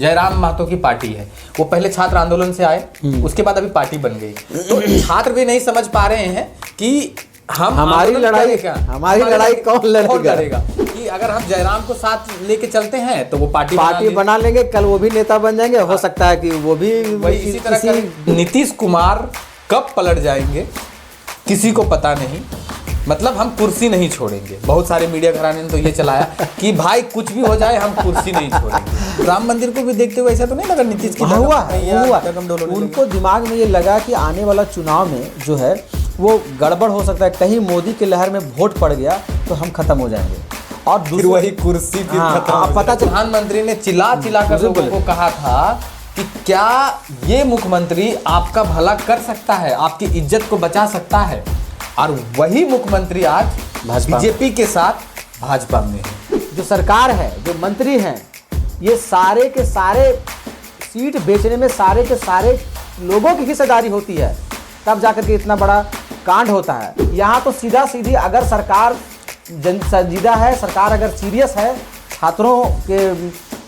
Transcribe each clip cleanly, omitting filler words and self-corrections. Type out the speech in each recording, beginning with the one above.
जयराम महतो की पार्टी है, वो पहले छात्र आंदोलन से आए, उसके बाद अभी पार्टी बन गई। तो छात्र भी नहीं समझ पा रहे हैं कि हमारी लड़ाई कौन लड़ेगा कि अगर हम जयराम को साथ लेके चलते हैं तो वो पार्टी बना लेंगे, कल वो भी नेता बन जाएंगे। हो सकता है कि वो भी इसी तरह नीतीश कुमार कब पलट जाएंगे किसी को पता नहीं। मतलब हम कुर्सी नहीं छोड़ेंगे। बहुत सारे मीडिया घराने ने तो ये चलाया कि भाई कुछ भी हो जाए हम कुर्सी नहीं छोड़ेंगे। राम मंदिर को भी देखते हुए ऐसा तो नहीं लगा नीतीश की हुआ उनको दिमाग में ये लगा कि आने वाला चुनाव में जो है वो गड़बड़ हो सकता है, कहीं मोदी की लहर में वोट पड़ गया तो हम खत्म हो जाएंगे और फिर वही कुर्सी खत्म। पता चला प्रधानमंत्री ने चिल्ला कर लोगों को कहा था कि क्या ये मुख्यमंत्री आपका भला कर सकता है, आपकी इज्जत को बचा सकता है। और वही मुख्यमंत्री आज बीजेपी के साथ भाजपा में है। जो सरकार है, जो मंत्री हैं, ये सारे के सारे सीट बेचने में सारे के सारे लोगों की हिस्सेदारी होती है, तब जाकर के इतना बड़ा कांड होता है। यहाँ तो सीधा सीधी अगर सरकार संजीदा है, सरकार अगर सीरियस है छात्रों के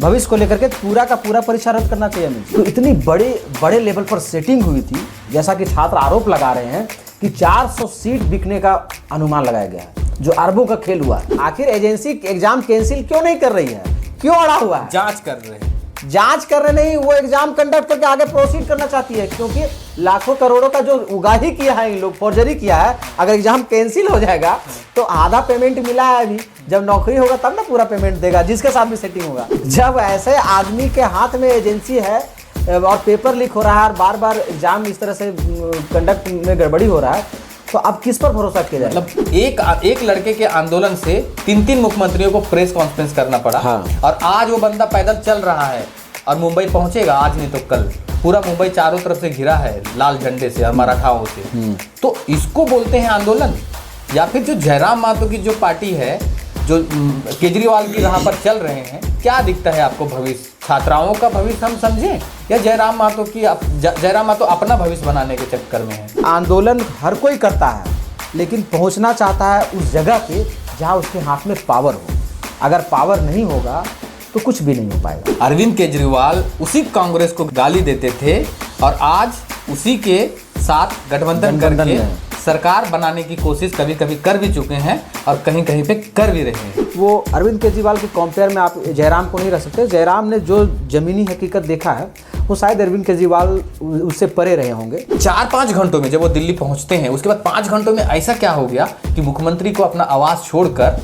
भविष्य को लेकर के, पूरा का पूरा परीक्षा रद्द करना चाहिए मुझे। तो इतनी बड़े लेवल पर सेटिंग हुई थी, जैसा कि छात्र आरोप लगा रहे हैं कि 400 सीट बिकने का अनुमान लगाया गया है, जो अरबों का खेल हुआ। आखिर एजेंसी एग्जाम कैंसिल क्यों नहीं कर रही है, क्यों अड़ा हुआ है? जांच कर रहे हैं। जांच कर रहे नहीं, वो एग्जाम कंडक्ट करके आगे प्रोसीड करना चाहती है, क्योंकि लाखों करोड़ों का जो उगाही किया है इन लोग, फॉर्जरी किया है। अगर एग्जाम कैंसिल हो जाएगा तो आधा पेमेंट मिला है अभी, जब नौकरी होगा तब ना पूरा पेमेंट देगा, जिसके साथ भी सेटिंग होगा। जब ऐसे आदमी के हाथ में एजेंसी है और पेपर लीक हो रहा है और बार बार एग्जाम इस तरह से कंडक्ट में गड़बड़ी हो रहा है, तो अब किस पर भरोसा किया जाए? मतलब एक लड़के के आंदोलन से 3 मुख्यमंत्रियों को प्रेस कॉन्फ्रेंस करना पड़ा। हाँ। और आज वो बंदा पैदल चल रहा है और मुंबई पहुंचेगा, आज नहीं तो कल। पूरा मुंबई चारों तरफ से घिरा है लाल झंडे से और मराठाओं से। तो इसको बोलते हैं आंदोलन? या फिर जो जयराम महतो की जो पार्टी है, जो केजरीवाल की राह पर चल रहे हैं, क्या दिखता है आपको भविष्य? छात्राओं का भविष्य हम समझें या जयराम महतो अपना भविष्य बनाने के चक्कर में है? आंदोलन हर कोई करता है, लेकिन पहुंचना चाहता है उस जगह पे जहां उसके हाथ में पावर हो। अगर पावर नहीं होगा तो कुछ भी नहीं हो पाएगा। अरविंद केजरीवाल उसी कांग्रेस को गाली देते थे और आज उसी के साथ गठबंधन करके सरकार बनाने की कोशिश कभी कभी कर भी चुके हैं और कहीं कहीं पे कर भी रहे हैं। वो अरविंद केजरीवाल के कंपेयर में आप जयराम को नहीं रख सकते। जयराम ने जो जमीनी हकीकत देखा है वो शायद अरविंद केजरीवाल उससे परे रहे होंगे। 4-5 घंटों में जब वो दिल्ली पहुंचते हैं, उसके बाद 5 घंटों में ऐसा क्या हो गया कि मुख्यमंत्री को अपना आवास छोड़कर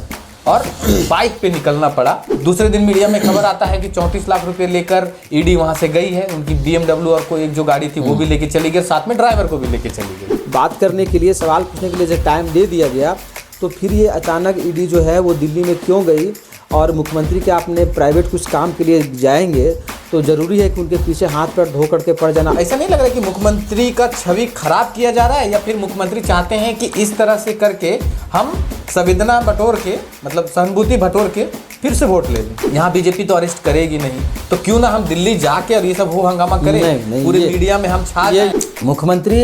और बाइक पे निकलना पड़ा। दूसरे दिन मीडिया में खबर आता है कि 34 लाख रुपए लेकर ईडी वहां से गई है। उनकी BMW और कोई एक जो गाड़ी थी वो भी लेके चली गई, साथ में ड्राइवर को भी लेके चली गई। बात करने के लिए, सवाल पूछने के लिए जब टाइम दे दिया गया तो फिर ये अचानक ईडी जो है वो दिल्ली में क्यों गई? और मुख्यमंत्री के अपने प्राइवेट कुछ काम के लिए जाएंगे तो जरूरी है कि उनके पीछे हाथ पैर धो करके पड़ जाना। ऐसा नहीं लग रहा है कि मुख्यमंत्री का छवि खराब किया जा रहा है, या फिर मुख्यमंत्री चाहते हैं कि इस तरह से करके हम संवेदना बटोर के, मतलब सहानुभूति बटोर के फिर से वोट ले लें? यहाँ बीजेपी तो अरेस्ट करेगी नहीं, तो क्यों ना हम दिल्ली जाके और ये सब हो हंगामा करें, पूरे मीडिया में हम छा जाएं। मुख्यमंत्री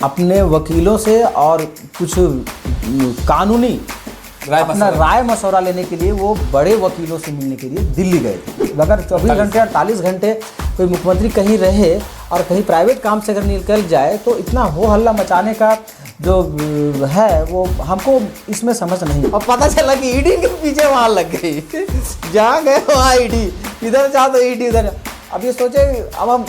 अपने वकीलों से और कुछ कानूनी अपना राय मशवरा लेने के लिए वो बड़े वकीलों से मिलने के लिए दिल्ली गए थे। अगर 24 घंटे 48 घंटे कोई मुख्यमंत्री कहीं रहे और कहीं प्राइवेट काम से अगर निकल जाए तो इतना हो हल्ला मचाने का जो है वो हमको इसमें समझ नहीं। और पता चला कि ईडी के पीछे वहाँ लग गई। जहाँ गए वहाँ ईडी, इधर जाओ तो ईडी उधर। अब ये सोचे अब हम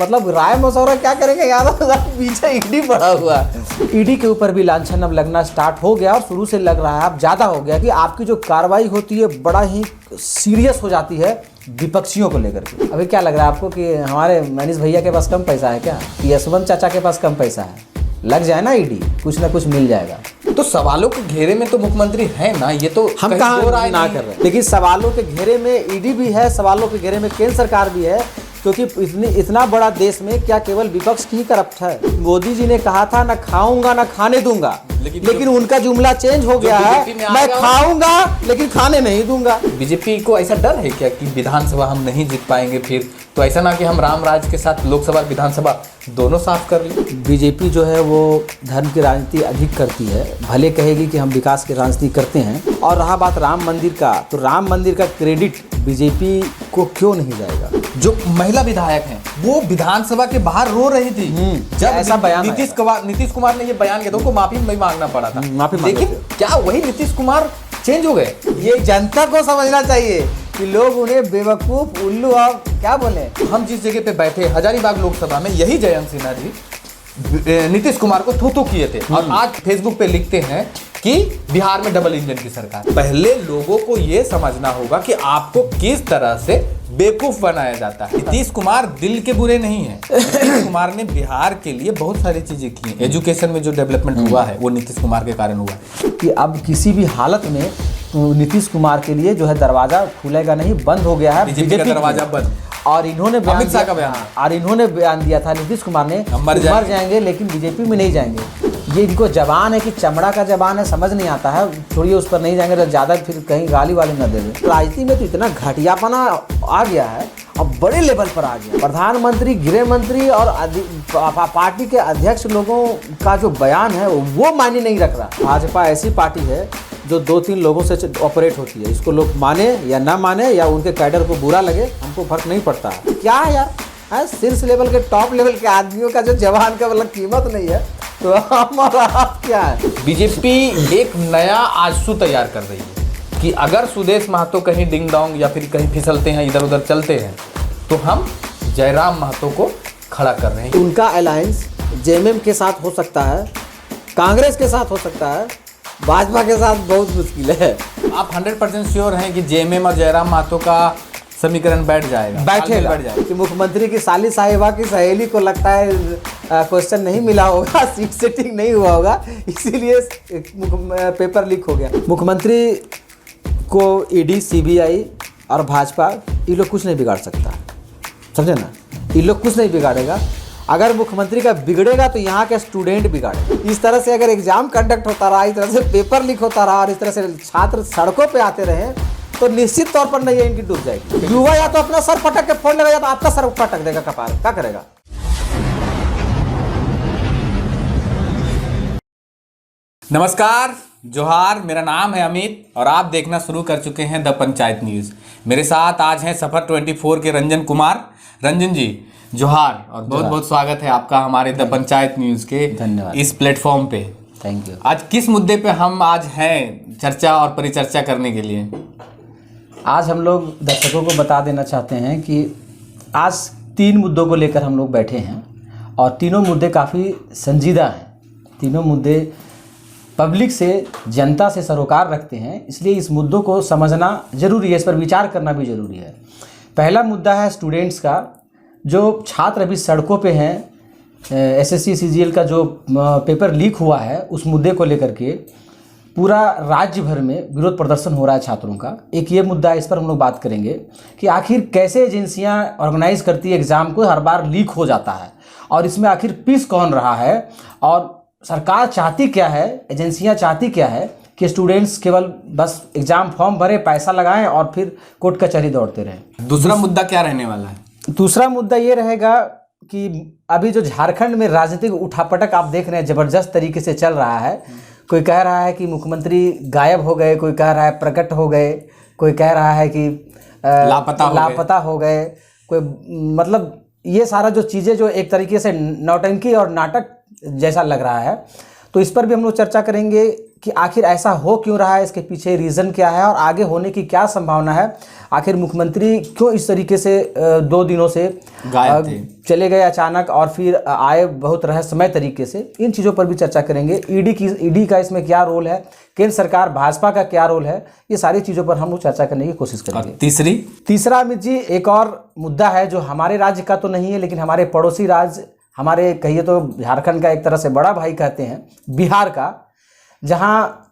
मतलब राय मशवरा क्या करेंगे यार, पीछे ईडी पड़ा हुआ है। ईडी के ऊपर भी लांछन अब लगना स्टार्ट हो गया और शुरू से लग रहा है, अब ज़्यादा हो गया कि आपकी जो कार्रवाई होती है बड़ा ही सीरियस हो जाती है विपक्षियों को लेकर के। अभी क्या लग रहा है आपको कि हमारे मनीष भैया के पास कम पैसा है क्या, कि यशवंत चाचा के पास कम पैसा है? लग जाए ना ईडी, कुछ ना कुछ मिल जाएगा। तो सवालों के घेरे में तो मुख्यमंत्री है ना, ये तो हम कहाँ ना कर रहे हैं। लेकिन सवालों के घेरे में ईडी भी है, सवालों के घेरे में केंद्र सरकार भी है, क्योंकि इतना बड़ा देश में क्या केवल विपक्ष ही करप्ट है? मोदी जी ने कहा था ना खाऊंगा ना खाने दूंगा, लेकिन उनका जुमला चेंज हो गया है, मैं खाऊंगा लेकिन खाने नहीं दूंगा। बीजेपी को ऐसा डर है क्या कि विधानसभा हम नहीं जीत पाएंगे फिर? तो ऐसा ना कि हम राम राज के साथ लोकसभा विधानसभा दोनों साफ कर लें। बीजेपी जो है वो धर्म की राजनीति अधिक करती है, भले कहेगी कि हम विकास की राजनीति करते हैं। और रहा बात राम मंदिर का, तो राम मंदिर का क्रेडिट बीजेपी को क्यों नहीं जाएगा? जो महिला विधायक हैं वो विधानसभा के बाहर रो रही थी जब ऐसा बयान नीतीश कुमार ने ये बयान किया तो उनको माफी नहीं मांगना पड़ा था। माफी मांगी लेकिन क्या वही नीतीश कुमार चेंज हो गए? ये जनता को समझना चाहिए कि लोग उन्हें बेवकूफ, उल्लू और क्या बोले। हम जिस जगह पे बैठे हजारीबाग लोकसभा में, यही जयंत सिन्हा जी नीतीश कुमार को थू किए थे और आज फेसबुक पे लिखते हैं कि बिहार में डबल इंजन की सरकार। पहले लोगों को यह समझना होगा कि आपको किस तरह से बेवकूफ बनाया जाता है। नीतीश कुमार दिल के बुरे नहीं हैं। नीतीश कुमार ने बिहार के लिए बहुत सारी चीजें की हैं। एजुकेशन में जो डेवलपमेंट हुआ है वो नीतीश कुमार के कारण हुआ है। कि अब किसी भी हालत में तो नीतीश कुमार के लिए जो है दरवाजा खुलेगा नहीं, बंद हो गया है बीजेपी का दरवाजा बंद। और इन्होंने अमित शाह का बयान, और इन्होंने बयान दिया था नीतीश कुमार ने, मर जाएंगे लेकिन बीजेपी में नहीं जाएंगे। ये इनको जबान है कि चमड़ा का जबान है, समझ नहीं आता है। छोड़िए उस पर नहीं जाएंगे तो ज़्यादा फिर कहीं गाली वाली न दे दे। राजनीति में तो इतना घटियापना आ गया है, अब बड़े लेवल पर आ गया। प्रधानमंत्री, गृह मंत्री और पार्टी के अध्यक्ष लोगों का जो बयान है वो मायने नहीं रख रहा। भाजपा ऐसी पार्टी है जो 2-3 लोगों से ऑपरेट होती है। इसको लोग माने या ना माने या उनके कैडर को बुरा लगे, हमको फर्क नहीं पड़ता। क्या है यार, शीर्ष लेवल के, टॉप लेवल के आदमियों का जो जवान का मतलब कीमत नहीं है तो हमारा क्या है? बीजेपी एक नया आजसू तैयार कर रही है कि अगर सुदेश महतो कहीं डिंग डोंग या फिर कहीं फिसलते हैं, इधर उधर चलते हैं, तो हम जयराम महतो को खड़ा कर रहे हैं। उनका अलायंस जेएमएम के साथ हो सकता है, कांग्रेस के साथ हो सकता है, भाजपा के साथ बहुत मुश्किल है। आप 100% श्योर हैं कि जेएमएम और जयराम महतो का समीकरण बैठेगा कि मुख्यमंत्री की साली साहिबा की सहेली को लगता है क्वेश्चन नहीं मिला होगा, सीट सेटिंग नहीं हुआ होगा, इसीलिए पेपर लीक हो गया। मुख्यमंत्री को ईडी, सीबीआई और भाजपा ये लोग कुछ नहीं बिगाड़ सकता, समझे ना? ये लोग कुछ नहीं बिगाड़ेगा। अगर मुख्यमंत्री का बिगड़ेगा तो यहाँ के स्टूडेंट बिगाड़े। इस तरह से अगर एग्जाम कंडक्ट होता रहा, इस तरह से पेपर लीक होता रहा और इस तरह से छात्र सड़कों पे आते रहे तो निश्चित तौर पर नहीं इनकी डूब जाएगी। युवा या तो अपना सर पटक के फोड़ लेगा या तो आपका सर पटक देगा कपार, क्या करेगा? नमस्कार, जोहार, मेरा नाम है अमित और आप देखना शुरू कर चुके हैं द पंचायत न्यूज़। मेरे साथ आज हैं सफर 24 के रंजन कुमार। रंजन जी जोहार और बहुत बहुत स्वागत है आपका हमारे द पंचायत न्यूज़ के धन्यवाद इस प्लेटफॉर्म पे। Thank you. आज किस मुद्दे पे हम आज हैं चर्चा और परिचर्चा करने के लिए? आज हम लोग दर्शकों को बता देना चाहते हैं कि आज 3 मुद्दों को लेकर हम लोग बैठे हैं और तीनों मुद्दे काफ़ी संजीदा हैं। तीनों मुद्दे पब्लिक से, जनता से सरोकार रखते हैं, इसलिए इस मुद्दों को समझना ज़रूरी है, इस पर विचार करना भी ज़रूरी है। पहला मुद्दा है स्टूडेंट्स का। जो छात्र अभी सड़कों पे हैं, एसएससी सीजीएल का जो पेपर लीक हुआ है उस मुद्दे को लेकर के पूरा राज्य भर में विरोध प्रदर्शन हो रहा है छात्रों का। एक ये मुद्दा है, इस पर हम लोग बात करेंगे कि आखिर कैसे एजेंसियां ऑर्गेनाइज करती है एग्ज़ाम को, हर बार लीक हो जाता है और इसमें आखिर पीस कौन रहा है और सरकार चाहती क्या है, एजेंसियां चाहती क्या है कि स्टूडेंट्स केवल बस एग्ज़ाम फॉर्म भरे, पैसा लगाएं और फिर कोर्ट कचहरी दौड़ते रहें। दूसरा मुद्दा क्या रहने वाला है? दूसरा मुद्दा ये रहेगा कि अभी जो झारखंड में राजनीतिक उठापटक आप देख रहे हैं ज़बरदस्त तरीके से चल रहा है। कोई कह रहा है कि मुख्यमंत्री गायब हो गए, कोई कह रहा है प्रकट हो गए, कोई कह रहा है कि लापता हो गए, कोई मतलब ये सारा जो चीज़ें जो एक तरीके से नौटंकी और नाटक जैसा लग रहा है, तो इस पर भी हम लोग चर्चा करेंगे कि आखिर ऐसा हो क्यों रहा है, इसके पीछे रीज़न क्या है और आगे होने की क्या संभावना है। आखिर मुख्यमंत्री क्यों इस तरीके से 2 दिनों से चले गए अचानक और फिर आए बहुत रहस्यमय तरीके से, इन चीज़ों पर भी चर्चा करेंगे। ईडी का इसमें क्या रोल है, केंद्र सरकार भाजपा का क्या रोल है, ये सारी चीज़ों पर हम लोग चर्चा करने की कोशिश करेंगे। तीसरा अमित जी एक और मुद्दा है जो हमारे राज्य का तो नहीं है लेकिन हमारे पड़ोसी राज्य, हमारे कहिए तो झारखंड का एक तरह से बड़ा भाई कहते हैं, बिहार का, जहाँ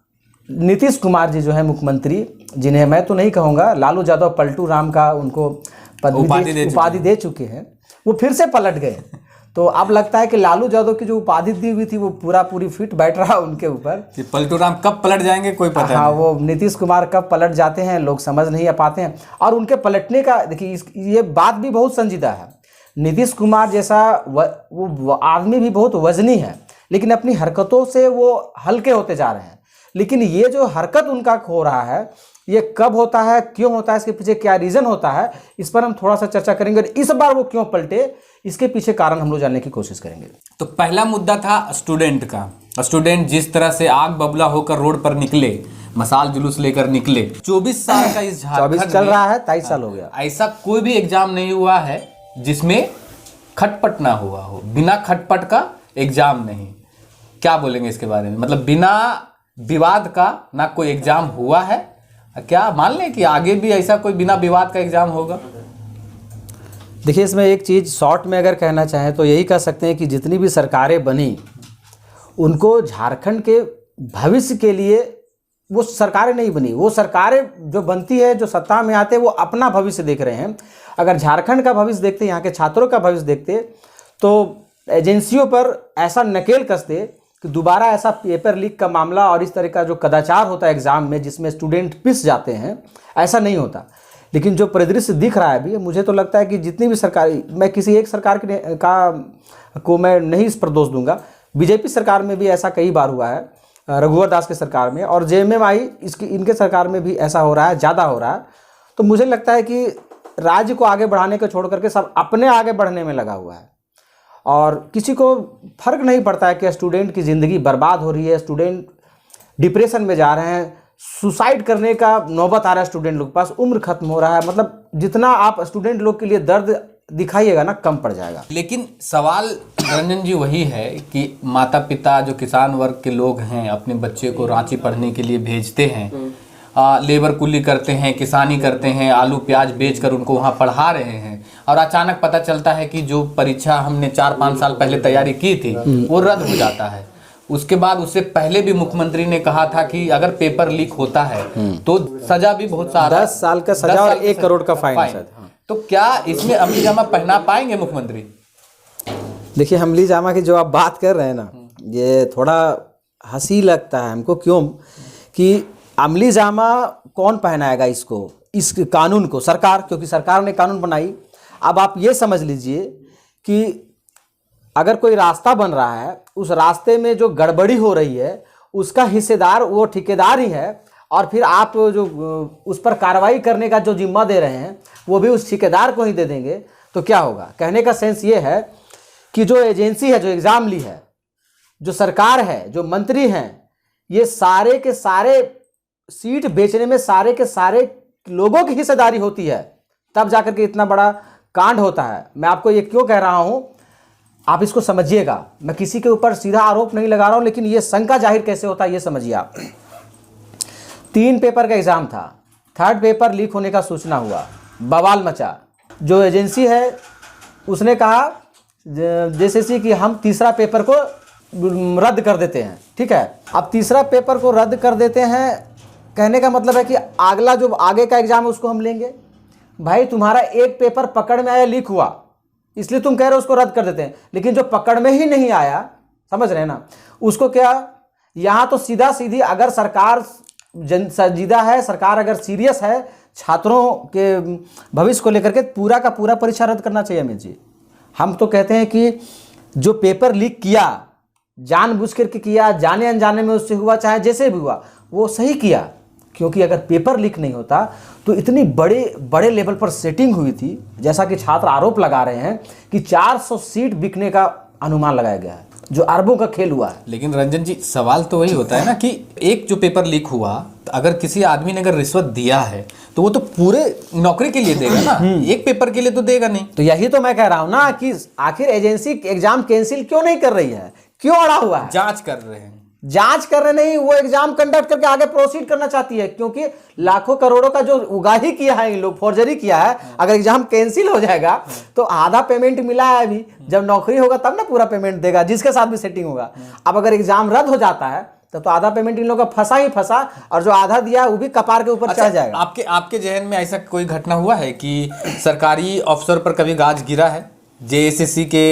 नीतीश कुमार जी जो है मुख्यमंत्री, जिन्हें मैं तो नहीं कहूँगा, लालू यादव पलटू राम का उनको उपाधि दे चुके हैं, वो फिर से पलट गए। तो अब लगता है कि लालू यादव की जो उपाधि दी हुई थी वो पूरी फिट बैठ रहा उनके ऊपर। पलटू राम कब पलट जाएंगे कोई पता नहीं। हाँ, वो नीतीश कुमार कब पलट जाते हैं लोग समझ नहीं पाते हैं। और उनके पलटने का देखिए, ये बात भी बहुत संजीदा है। नीतीश कुमार जैसा वो आदमी भी बहुत वजनी है लेकिन अपनी हरकतों से वो हल्के होते जा रहे हैं। लेकिन ये जो हरकत उनका हो रहा है ये कब होता है, क्यों होता है, इसके पीछे क्या रीज़न होता है, इस पर हम थोड़ा सा चर्चा करेंगे। और इस बार वो क्यों पलटे, इसके पीछे कारण हम लोग जानने की कोशिश करेंगे। तो पहला मुद्दा था स्टूडेंट का। स्टूडेंट जिस तरह से आग बबूला होकर रोड पर निकले, मसाल जुलूस लेकर निकले। 24 साल का इस झारखंड 24 चल रहा है, 23 साल हो गया। ऐसा कोई भी एग्जाम नहीं हुआ है जिसमें खटपट ना हुआ हो। बिना खटपट का एग्जाम नहीं। क्या बोलेंगे इसके बारे में? मतलब बिना विवाद का ना कोई एग्जाम हुआ है। क्या मान लें कि आगे भी ऐसा कोई बिना विवाद का एग्जाम होगा? देखिए, इसमें एक चीज़ शॉर्ट में अगर कहना चाहें तो यही कह सकते हैं कि जितनी भी सरकारें बनी, उनको झारखंड के भविष्य के लिए वो सरकारें नहीं बनी। वो सरकारें जो बनती है, जो सत्ता में आते हैं, वो अपना भविष्य देख रहे हैं। अगर झारखंड का भविष्य देखते, यहाँ के छात्रों का भविष्य देखते, तो एजेंसियों पर ऐसा नकेल कसते कि दोबारा ऐसा पेपर लीक का मामला और इस तरह का जो कदाचार होता है एग्ज़ाम में, जिसमें स्टूडेंट पिस जाते हैं, ऐसा नहीं होता। लेकिन जो परिदृश्य दिख रहा है अभी, मुझे तो लगता है कि जितनी भी सरकारी, मैं किसी एक सरकार को मैं नहीं इस पर दोष दूंगा। बीजेपी सरकार में भी ऐसा कई बार हुआ है, रघुवर दास के सरकार में, और जेएमएमआई इनके सरकार में भी ऐसा हो रहा है, ज़्यादा हो रहा है। तो मुझे लगता है कि राज्य को आगे बढ़ाने को छोड़ करके सब अपने आगे बढ़ने में लगा हुआ है, और किसी को फर्क नहीं पड़ता है कि स्टूडेंट की ज़िंदगी बर्बाद हो रही है, स्टूडेंट डिप्रेशन में जा रहे हैं, सुसाइड करने का नौबत आ रहा है स्टूडेंट लोग के पास, उम्र खत्म हो रहा है। मतलब जितना आप स्टूडेंट लोग के लिए दर्द दिखाइएगा ना, कम पड़ जाएगा। लेकिन सवाल रंजन जी वही है कि माता पिता जो किसान वर्ग के लोग हैं, अपने बच्चे को रांची पढ़ने के लिए भेजते हैं, लेबर कुली करते हैं, किसानी करते हैं, आलू प्याज बेचकर उनको वहाँ पढ़ा रहे हैं, और अचानक पता चलता है कि जो परीक्षा हमने 4-5 साल पहले तैयारी की थी वो रद्द हो जाता है। उसके बाद उससे पहले भी मुख्यमंत्री ने कहा था कि अगर पेपर लीक होता है तो सजा भी बहुत सारा, 10 साल का सजा और 1 करोड़ का फाइन। तो क्या इसमें अमली जामा पहना पाएंगे मुख्यमंत्री? देखिए, अमली जामा की जो आप बात कर रहे हैं ना, ये थोड़ा हंसी लगता है हमको। क्यों कि अमली जामा कौन पहनाएगा इसको, इस कानून को? सरकार, क्योंकि सरकार ने कानून बनाई। अब आप ये समझ लीजिए कि अगर कोई रास्ता बन रहा है, उस रास्ते में जो गड़बड़ी हो रही है उसका हिस्सेदार वो ठेकेदार ही है, और फिर आप जो उस पर कार्रवाई करने का जो जिम्मा दे रहे हैं वो भी उस ठेकेदार को ही दे देंगे, तो क्या होगा? कहने का सेंस ये है कि जो एजेंसी है, जो एग्ज़ाम ली है, जो सरकार है, जो मंत्री हैं, ये सारे के सारे सीट बेचने में सारे के सारे लोगों की हिस्सेदारी होती है, तब जाकर के इतना बड़ा कांड होता है। मैं आपको ये क्यों कह रहा हूं, आप इसको समझिएगा। मैं किसी के ऊपर सीधा आरोप नहीं लगा रहा हूं, लेकिन ये शंका जाहिर कैसे होता है ये समझिए आप। 3 पेपर का एग्जाम था, 3rd पेपर लीक होने का सूचना हुआ, बवाल मचा। जो एजेंसी है उसने कहा जेएसएससी कि हम 3रा पेपर को रद्द कर देते हैं। ठीक है, अब 3रा पेपर को रद्द कर देते हैं, कहने का मतलब है कि अगला जो आगे का एग्जाम है उसको हम लेंगे। भाई, तुम्हारा एक पेपर पकड़ में आया, लीक हुआ, इसलिए तुम कह रहे हो उसको रद्द कर देते हैं, लेकिन जो पकड़ में ही नहीं आया, समझ रहे हैं ना, उसको क्या, यहाँ तो सीधा सीधी, अगर सरकार संजीदा है, सरकार अगर सीरियस है छात्रों के भविष्य को लेकर के, पूरा का पूरा परीक्षा रद्द करना चाहिए अमित जी। हम तो कहते हैं कि जो पेपर लीक किया, जानबूझ करके किया, जाने अनजाने में उससे हुआ, चाहे जैसे भी हुआ, वो सही किया। क्योंकि अगर पेपर लीक नहीं होता तो इतनी बड़े लेवल पर सेटिंग हुई थी, जैसा कि छात्र आरोप लगा रहे हैं कि 400 सीट बिकने का अनुमान लगाया गया है, जो अरबों का खेल हुआ है। लेकिन रंजन जी, सवाल तो वही होता है ना कि एक जो पेपर लीक हुआ, तो अगर किसी आदमी ने अगर रिश्वत दिया है तो वो तो पूरे नौकरी के लिए देगा ना, एक पेपर के लिए तो देगा नहीं। तो यही तो मैं कह रहा हूं ना कि आखिर एजेंसी एग्जाम कैंसिल क्यों नहीं कर रही है, क्यों अड़ा हुआ है? जांच कर रहे हैं, जांच कर रहे नहीं, वो एग्जाम कंडक्ट करके आगे प्रोसीड करना चाहती है, क्योंकि लाखों करोड़ों का जो उगाही किया है इन लोग, फॉर्जरी किया है। अगर एग्जाम कैंसिल हो जाएगा तो आधा पेमेंट मिला है अभी, जब नौकरी होगा तब ना पूरा पेमेंट देगा, जिसके साथ भी सेटिंग होगा। अब अगर एग्जाम रद्द हो जाता है तो आधा पेमेंट इन लोगों का फंसा ही फंसा, और जो आधा दिया वो भी कपार के ऊपर चढ़ जाएगा। आपके जहन में ऐसा कोई घटना हुआ है कि सरकारी अफसर पर कभी गाज गिरा है? जेएसएससी के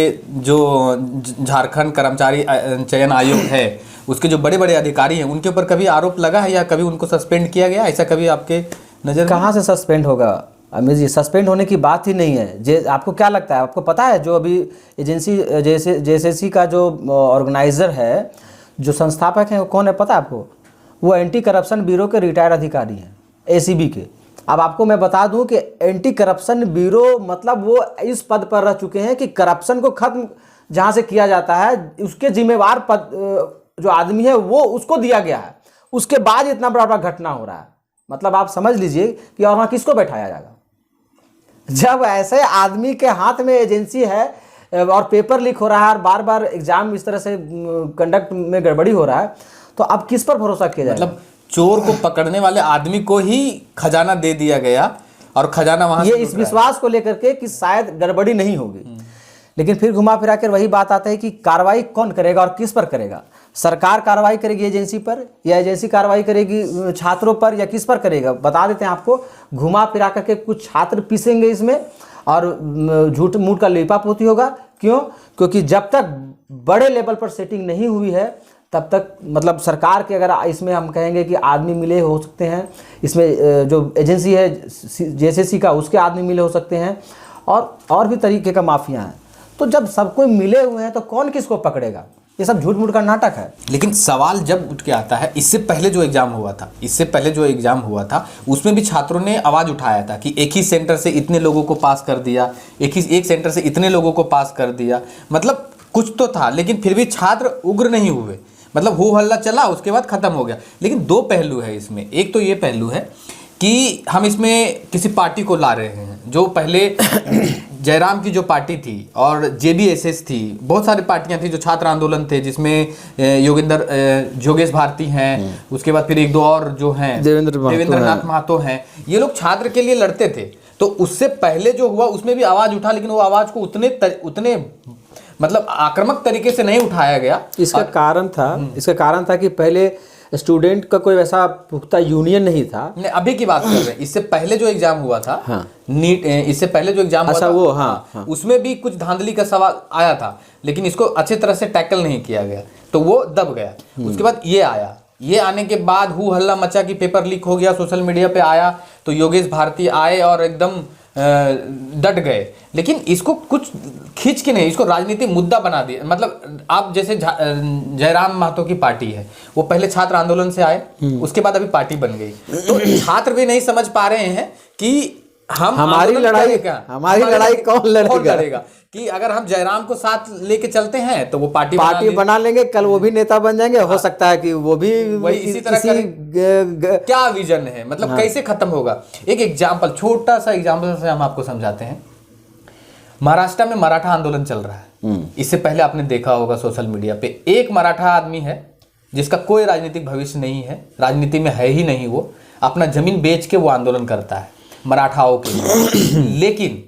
जो झारखंड कर्मचारी चयन आयोग है, उसके जो बड़े बड़े अधिकारी हैं, उनके ऊपर कभी आरोप लगा है या कभी उनको सस्पेंड किया गया? ऐसा कभी आपके नजर? कहाँ से सस्पेंड होगा अमित जी, सस्पेंड होने की बात ही नहीं है। आपको क्या लगता है, आपको पता है जो अभी एजेंसी जेएसएससी का जो ऑर्गेनाइजर है, जो संस्थापक हैं, वो कौन है पता है आपको? वो एंटी करप्शन ब्यूरो के रिटायर्ड अधिकारी हैं। एसीबी के। अब आपको मैं बता दूं कि एंटी करप्शन ब्यूरो मतलब वो इस पद पर रह चुके हैं कि करप्शन को खत्म जहां से किया जाता है उसके जिम्मेवार पद जो आदमी है वो उसको दिया गया है, उसके बाद इतना बड़ा घटना हो रहा है। मतलब आप समझ लीजिए कि और वहाँ किसको बैठाया जाएगा जब ऐसे आदमी के हाथ में एजेंसी है और पेपर लीक हो रहा है और बार बार एग्जाम इस तरह से कंडक्ट में गड़बड़ी हो रहा है, तो अब किस पर भरोसा किया जाए? मतलब चोर को पकड़ने वाले आदमी को ही खजाना दे दिया गया और खजाना वहां ये से इस विश्वास को लेकर के कि शायद गड़बड़ी नहीं होगी, लेकिन फिर घुमा फिरा कर वही बात आता है कि कार्रवाई कौन करेगा और किस पर करेगा? सरकार कार्रवाई करेगी एजेंसी पर या एजेंसी कार्रवाई करेगी छात्रों पर या किस पर करेगा? बता देते हैं आपको, घुमा फिरा करके कुछ छात्र पीसेंगे इसमें और झूठ मूठ का लेपापोती होगा। क्यों? क्योंकि जब तक बड़े लेवल पर सेटिंग नहीं हुई है तब तक मतलब सरकार के अगर इसमें हम कहेंगे कि आदमी मिले हो सकते हैं, इसमें जो एजेंसी है जेएसएससी का उसके आदमी मिले हो सकते हैं और भी तरीके का माफिया है। तो जब सब कोई मिले हुए हैं तो कौन किसको पकड़ेगा? ये सब झूठ मूठ का नाटक है। लेकिन सवाल जब उठ के आता है, इससे पहले जो एग्जाम हुआ था उसमें भी छात्रों ने आवाज उठाया था कि एक ही सेंटर से इतने लोगों को पास कर दिया, एक सेंटर से इतने लोगों को पास कर दिया, मतलब कुछ तो था। लेकिन फिर भी छात्र उग्र नहीं हुए, मतलब हो हल्ला चला, उसके बाद खत्म हो गया। लेकिन दो पहलू है इसमें। एक तो ये पहलू है कि हम इसमें किसी पार्टी को ला रहे हैं जो पहले जयराम की जो पार्टी थी और जेबीएसएस थी, बहुत सारी पार्टियां थी जो छात्र आंदोलन थे, जिसमें योगेश भारती हैं, उसके बाद फिर एक दो और जो हैं देवेंद्रनाथ महतो हैं, ये लोग छात्र के लिए लड़ते थे। तो उससे पहले जो हुआ उसमें भी आवाज उठा, लेकिन वो आवाज को उतने मतलब आक्रामक तरीके से नहीं उठाया गया। इसका कारण था कि पहले स्टूडेंट का कोई वैसा पुख्ता यूनियन नहीं था। अभी की बात कर रहे हैं, इससे पहले जो एग्जाम हुआ था, हाँ। नीट, इससे पहले जो एग्जाम हुआ था वो हाँ। उसमें भी कुछ धांधली का सवाल आया था, लेकिन इसको अच्छे तरह से टैकल नहीं किया गया, तो वो दब गया। उसके बाद ये आया, ये आने के बाद हु हल्ला मचा कि पेपर लीक हो गया, सोशल मीडिया पे आया, तो योगेश भारती आए और एकदम डट गए। लेकिन इसको कुछ खींच के नहीं, इसको राजनीतिक मुद्दा बना दिया। मतलब आप जैसे जयराम महतो की पार्टी है, वो पहले छात्र आंदोलन से आए, उसके बाद अभी पार्टी बन गई। तो छात्र भी नहीं समझ पा रहे हैं कि हमारी लड़ाई कौन लड़ेगा, कि अगर हम जयराम को साथ लेके चलते हैं तो वो पार्टी बना लेंगे, कल वो भी नेता बन जाएंगे, हो सकता है कि वो भी वही इसी तरह क्या विजन है, मतलब कैसे खत्म होगा। एक एग्जाम्पल, छोटा सा एग्जाम्पल से हम आपको समझाते हैं। महाराष्ट्र में मराठा आंदोलन चल रहा है, इससे पहले आपने देखा होगा सोशल मीडिया पे, एक मराठा आदमी है जिसका कोई राजनीतिक भविष्य नहीं है, राजनीति में है ही नहीं, वो अपना जमीन बेच के वो आंदोलन करता है मराठाओं के लिए। लेकिन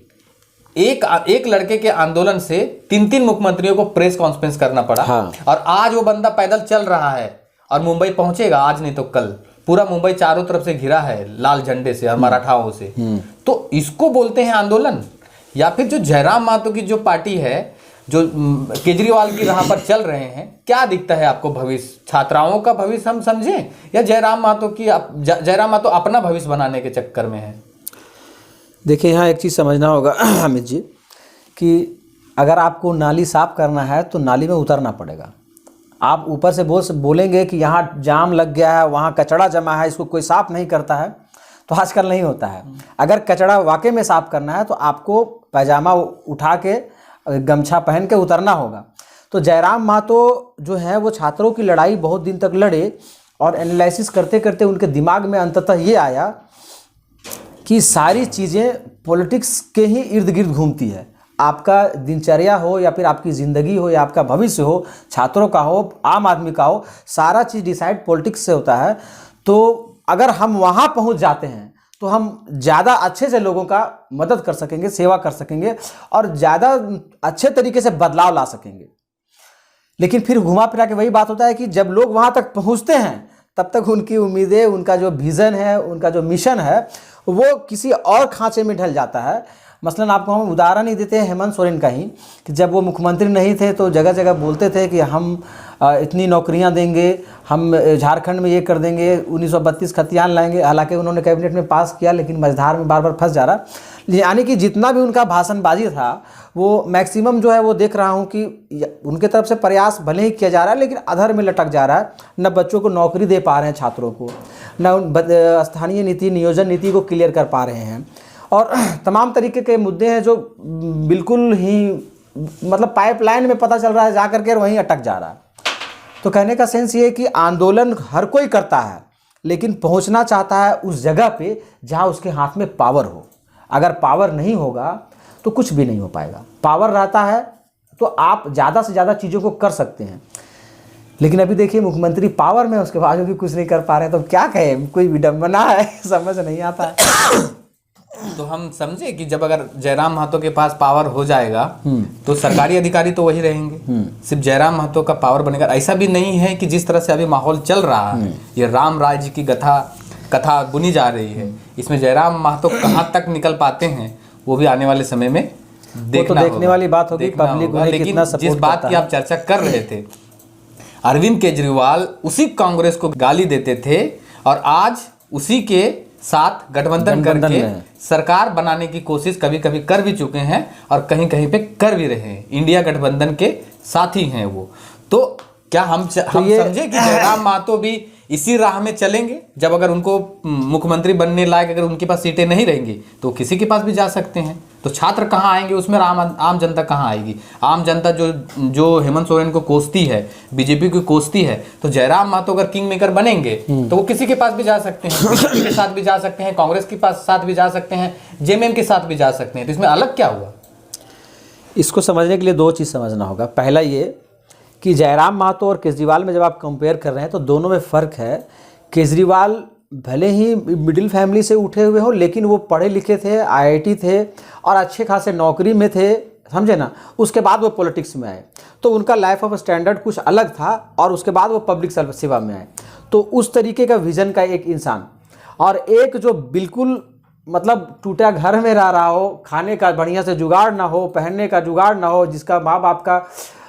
एक लड़के के आंदोलन से 3 मुख्यमंत्रियों को प्रेस कॉन्फ्रेंस करना पड़ा। हाँ। और आज वो बंदा पैदल चल रहा है और मुंबई पहुंचेगा, आज नहीं तो कल। पूरा मुंबई चारों तरफ से घिरा है लाल झंडे से और मराठाओं से। तो इसको बोलते हैं आंदोलन? या फिर जो जयराम महतो की जो पार्टी है, जो केजरीवाल की राह पर चल रहे हैं, क्या दिखता है आपको भविष्य? छात्राओं का भविष्य हम समझें या जयराम महतो अपना भविष्य बनाने के चक्कर में है? देखिए, यहाँ एक चीज़ समझना होगा अमित जी, कि अगर आपको नाली साफ करना है तो नाली में उतरना पड़ेगा। आप ऊपर से बोलेंगे कि यहाँ जाम लग गया है, वहाँ कचरा जमा है, इसको कोई साफ नहीं करता है, तो आजकल नहीं होता है। अगर कचरा वाकई में साफ करना है तो आपको पैजामा उठा के गमछा पहन के उतरना होगा। तो जयराम महतो जो है वो छात्रों की लड़ाई बहुत दिन तक लड़े और एनालिसिस करते करते उनके दिमाग में अंततः ये आया कि सारी चीज़ें पॉलिटिक्स के ही इर्द गिर्द घूमती है। आपका दिनचर्या हो या फिर आपकी ज़िंदगी हो या आपका भविष्य हो, छात्रों का हो, आम आदमी का हो, सारा चीज़ डिसाइड पॉलिटिक्स से होता है। तो अगर हम वहाँ पहुँच जाते हैं तो हम ज़्यादा अच्छे से लोगों का मदद कर सकेंगे, सेवा कर सकेंगे और ज़्यादा अच्छे तरीके से बदलाव ला सकेंगे। लेकिन फिर घुमा फिरा के वही बात होता है कि जब लोग वहाँ तक पहुँचते हैं तब तक उनकी उम्मीदें, उनका जो विज़न है, उनका जो मिशन है, वो किसी और खांचे में ढल जाता है। मसलन आपको हम उदाहरण ही देते हैं हेमंत सोरेन का ही, कि जब वो मुख्यमंत्री नहीं थे तो जगह जगह बोलते थे कि हम इतनी नौकरियां देंगे, हम झारखंड में ये कर देंगे, 1932 खतियान लाएंगे। हालांकि उन्होंने कैबिनेट में पास किया लेकिन मझधार में बार बार फंस जा रहा। यानी कि जितना भी उनका भाषणबाजी था वो मैक्सिमम जो है वो देख रहा हूँ कि उनके तरफ से प्रयास भले ही किया जा रहा है लेकिन अधर में लटक जा रहा है। न बच्चों को नौकरी दे पा रहे हैं छात्रों को, न स्थानीय नीति नियोजन नीति को क्लियर कर पा रहे हैं, और तमाम तरीके के मुद्दे हैं जो बिल्कुल ही मतलब पाइपलाइन में पता चल रहा है जा करके वहीं अटक जा रहा है। तो कहने का सेंस ये है कि आंदोलन हर कोई करता है लेकिन पहुंचना चाहता है उस जगह पे जहां उसके हाथ में पावर हो। अगर पावर नहीं होगा तो कुछ भी नहीं हो पाएगा। पावर रहता है तो आप ज़्यादा से ज़्यादा चीज़ों को कर सकते हैं, लेकिन अभी देखिए मुख्यमंत्री पावर में उसके बाद भी कुछ नहीं कर पा रहे, तो क्या कहें, कोई विडम्बना है, समझ नहीं आता है। तो हम समझे कि जब अगर जयराम महतो के पास पावर हो जाएगा तो सरकारी अधिकारी तो वही रहेंगे, सिर्फ जयराम महतो का पावर बनेगा। ऐसा भी नहीं है कि जिस तरह से अभी माहौल चल रहा है, ये राम राज्य की कथा बुनी जा रही है, इसमें जयराम महतो कहाँ तक निकल पाते हैं वो भी आने वाले समय में देखने वाली बात होगी, पब्लिक उन्हें कितना सपोर्ट जिस बात की आप चर्चा कर रहे थे, अरविंद केजरीवाल उसी कांग्रेस को गाली देते थे और आज उसी के साथ गठबंधन करके सरकार बनाने की कोशिश कभी कभी कर भी चुके हैं और कहीं कहीं पे कर भी रहे हैं। इंडिया गठबंधन के साथी हैं वो। तो क्या हम समझे कि जयराम महतो भी इसी राह में चलेंगे? जब अगर उनको मुख्यमंत्री बनने लायक अगर उनके पास सीटें नहीं रहेंगी तो किसी के पास भी जा सकते हैं। तो छात्र कहाँ आएंगे उसमें, आम जनता कहाँ आएगी? आम जनता जो हेमंत सोरेन को कोसती है, बीजेपी को कोसती है, तो जयराम महतो अगर किंग मेकर बनेंगे तो वो किसी के पास भी जा सकते हैं, बीजेपी के साथ भी जा सकते हैं, कांग्रेस के पास साथ भी जा सकते हैं, जेएमएम के साथ भी जा सकते हैं। तो इसमें अलग क्या हुआ? इसको समझने के लिए दो चीज़ समझना होगा। पहला ये कि जयराम महतो और केजरीवाल में जब आप कंपेयर कर रहे हैं तो दोनों में फ़र्क है। केजरीवाल भले ही मिडिल फैमिली से उठे हुए हो लेकिन वो पढ़े लिखे थे, आईआईटी थे और अच्छे खासे नौकरी में थे, समझे ना। उसके बाद वो पॉलिटिक्स में आए तो उनका लाइफ ऑफ स्टैंडर्ड कुछ अलग था और उसके बाद वो पब्लिक सेवा में आए। तो उस तरीके का विज़न का एक इंसान और एक जो बिल्कुल मतलब टूटा घर में रह रहा हो, खाने का बढ़िया से जुगाड़ ना हो, पहनने का जुगाड़ ना हो, जिसका माँ बाप का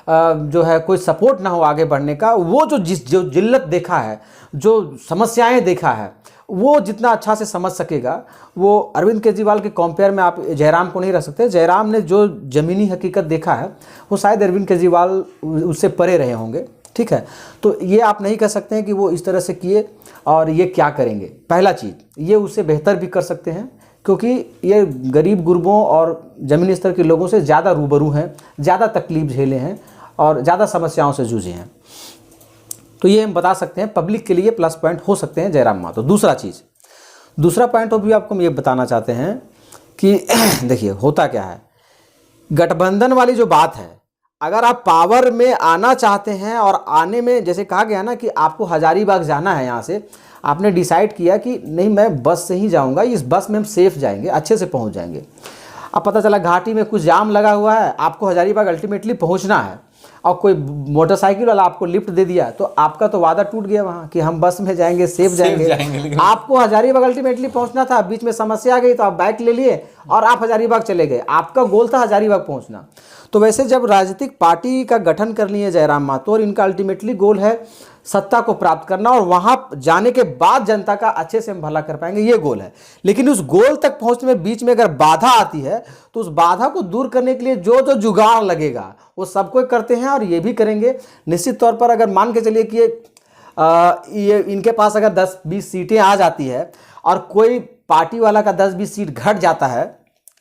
जो है कोई सपोर्ट ना हो आगे बढ़ने का, वो जो जिल्लत देखा है, जो समस्याएं देखा है, वो जितना अच्छा से समझ सकेगा वो अरविंद केजरीवाल के कंपेयर में आप जयराम को नहीं रख सकते। जयराम ने जो ज़मीनी हकीकत देखा है वो शायद अरविंद केजरीवाल उससे परे रहे होंगे, ठीक है। तो ये आप नहीं कह सकते हैं कि वो इस तरह से किए और ये क्या करेंगे। पहला चीज़ ये उससे बेहतर भी कर सकते हैं क्योंकि ये गरीब गुरबों और ज़मीनी स्तर के लोगों से ज़्यादा रूबरू हैं, ज़्यादा तकलीफ झेले हैं और ज़्यादा समस्याओं से जूझे हैं। तो ये हम बता सकते हैं पब्लिक के लिए प्लस पॉइंट हो सकते हैं जयराम महतो। दूसरा पॉइंट भी आपको हम ये बताना चाहते हैं कि देखिए होता क्या है, गठबंधन वाली जो बात है, अगर आप पावर में आना चाहते हैं और आने में जैसे कहा गया ना कि आपको हजारीबाग जाना है, यहाँ से आपने डिसाइड किया कि नहीं मैं बस से ही जाऊँगा, इस बस में हम सेफ जाएंगे, अच्छे से पहुँच जाएंगे। अब पता चला घाटी में कुछ जाम लगा हुआ है, आपको हजारीबाग अल्टीमेटली पहुँचना है और कोई मोटरसाइकिल वाला आपको लिफ्ट दे दिया तो आपका तो वादा टूट गया वहाँ कि हम बस में जाएंगे, सेफ जाएंगे। आपको हजारीबाग अल्टीमेटली पहुँचना था, बीच में समस्या आ गई तो आप बाइक ले लिए और आप हजारीबाग चले गए। आपका गोल था हजारीबाग पहुँचना। तो वैसे जब राजनीतिक पार्टी का गठन कर लिए जयराम महतो और इनका अल्टीमेटली गोल है सत्ता को प्राप्त करना और वहां जाने के बाद जनता का अच्छे से हम भला कर पाएंगे, ये गोल है। लेकिन उस गोल तक पहुंचने में बीच में अगर बाधा आती है तो उस बाधा को दूर करने के लिए जो जो जुगाड़ लगेगा वो सब कोई करते हैं और ये भी करेंगे। निश्चित तौर पर अगर मान के चलिए कि ये इनके पास अगर 10-20 सीटें आ जाती है और कोई पार्टी वाला का 10-20 सीट घट जाता है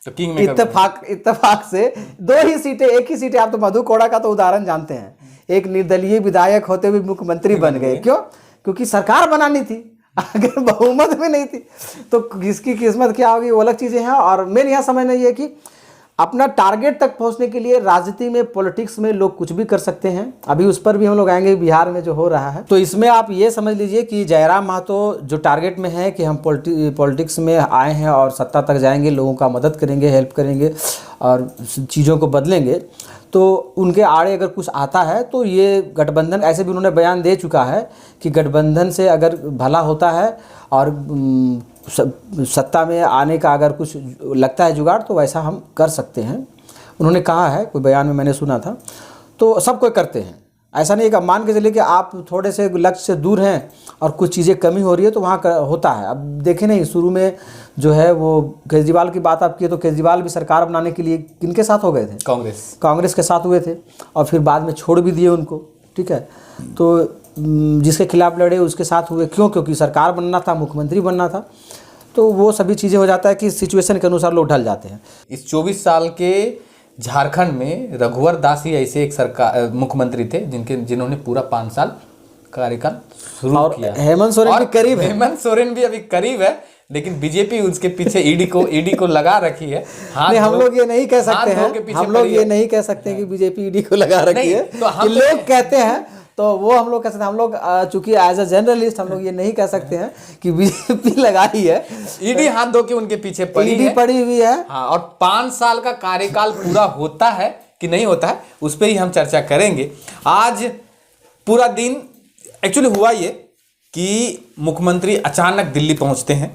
तो इत्तेफाक से 2 ही सीटें, 1 ही सीटें, आप तो मधु कोड़ा का तो उदाहरण जानते हैं, एक निर्दलीय विधायक होते हुए मुख्यमंत्री बन गए। क्यों? क्योंकि सरकार बनानी थी, अगर बहुमत में नहीं थी तो किसकी किस्मत क्या होगी वो अलग चीज़ें हैं। और मेन यहाँ समझना ये है कि अपना टारगेट तक पहुंचने के लिए राजनीति में, पॉलिटिक्स में लोग कुछ भी कर सकते हैं। अभी उस पर भी हम लोग आएंगे बिहार में जो हो रहा है। तो इसमें आप ये समझ लीजिए कि जयराम महतो जो टारगेट में है कि हम पॉलिटिक्स में आए हैं और सत्ता तक जाएंगे, लोगों का मदद करेंगे, हेल्प करेंगे और चीज़ों को बदलेंगे, तो उनके आड़े अगर कुछ आता है तो ये गठबंधन, ऐसे भी उन्होंने बयान दे चुका है कि गठबंधन से अगर भला होता है और सत्ता में आने का अगर कुछ लगता है जुगाड़ तो वैसा हम कर सकते हैं, उन्होंने कहा है। कोई बयान में मैंने सुना था। तो सब कोई करते हैं, ऐसा नहीं कि मान के चलिए कि आप थोड़े से लक्ष्य से दूर हैं और कुछ चीज़ें कमी हो रही है तो वहाँ होता है। अब देखें नहीं, शुरू में जो है वो केजरीवाल की बात आप किए तो केजरीवाल भी सरकार बनाने के लिए किनके साथ हो गए थे? कांग्रेस के साथ हुए थे और फिर बाद में छोड़ भी दिए उनको, ठीक है। तो जिसके खिलाफ लड़े उसके साथ हुए, क्यों? क्योंकि सरकार बनना था, मुख्यमंत्री बनना था। तो वो सभी चीज़ें हो जाता है कि सिचुएशन के अनुसार लोग ढल जाते हैं। इस 24 साल के झारखंड में रघुवर दास ही ऐसे एक सरकार मुख्यमंत्री थे जिन्होंने पूरा 5 साल कार्यकाल शुरू किया। हेमंत सोरेन भी करीब है, हेमंत सोरेन भी अभी करीब है, लेकिन बीजेपी उसके पीछे ईडी को लगा रखी है। नहीं, हम लोग ये नहीं कह सकते हैं, हम लोग ये नहीं कह सकते कि बीजेपी ईडी को लगा रखी है, तो लोग कहते हैं तो वो हम लोग कह सकते हैं। हम लोग चूंकि एज अ जर्नलिस्ट हम लोग ये नहीं कह सकते हैं कि बीजेपी लगाई है, ईडी हाथ धो के उनके पीछे पड़ी हुई है। हाँ, और 5 साल का कार्यकाल पूरा होता है कि नहीं होता है उस पर ही हम चर्चा करेंगे। आज पूरा दिन एक्चुअली हुआ ये कि मुख्यमंत्री अचानक दिल्ली पहुंचते हैं,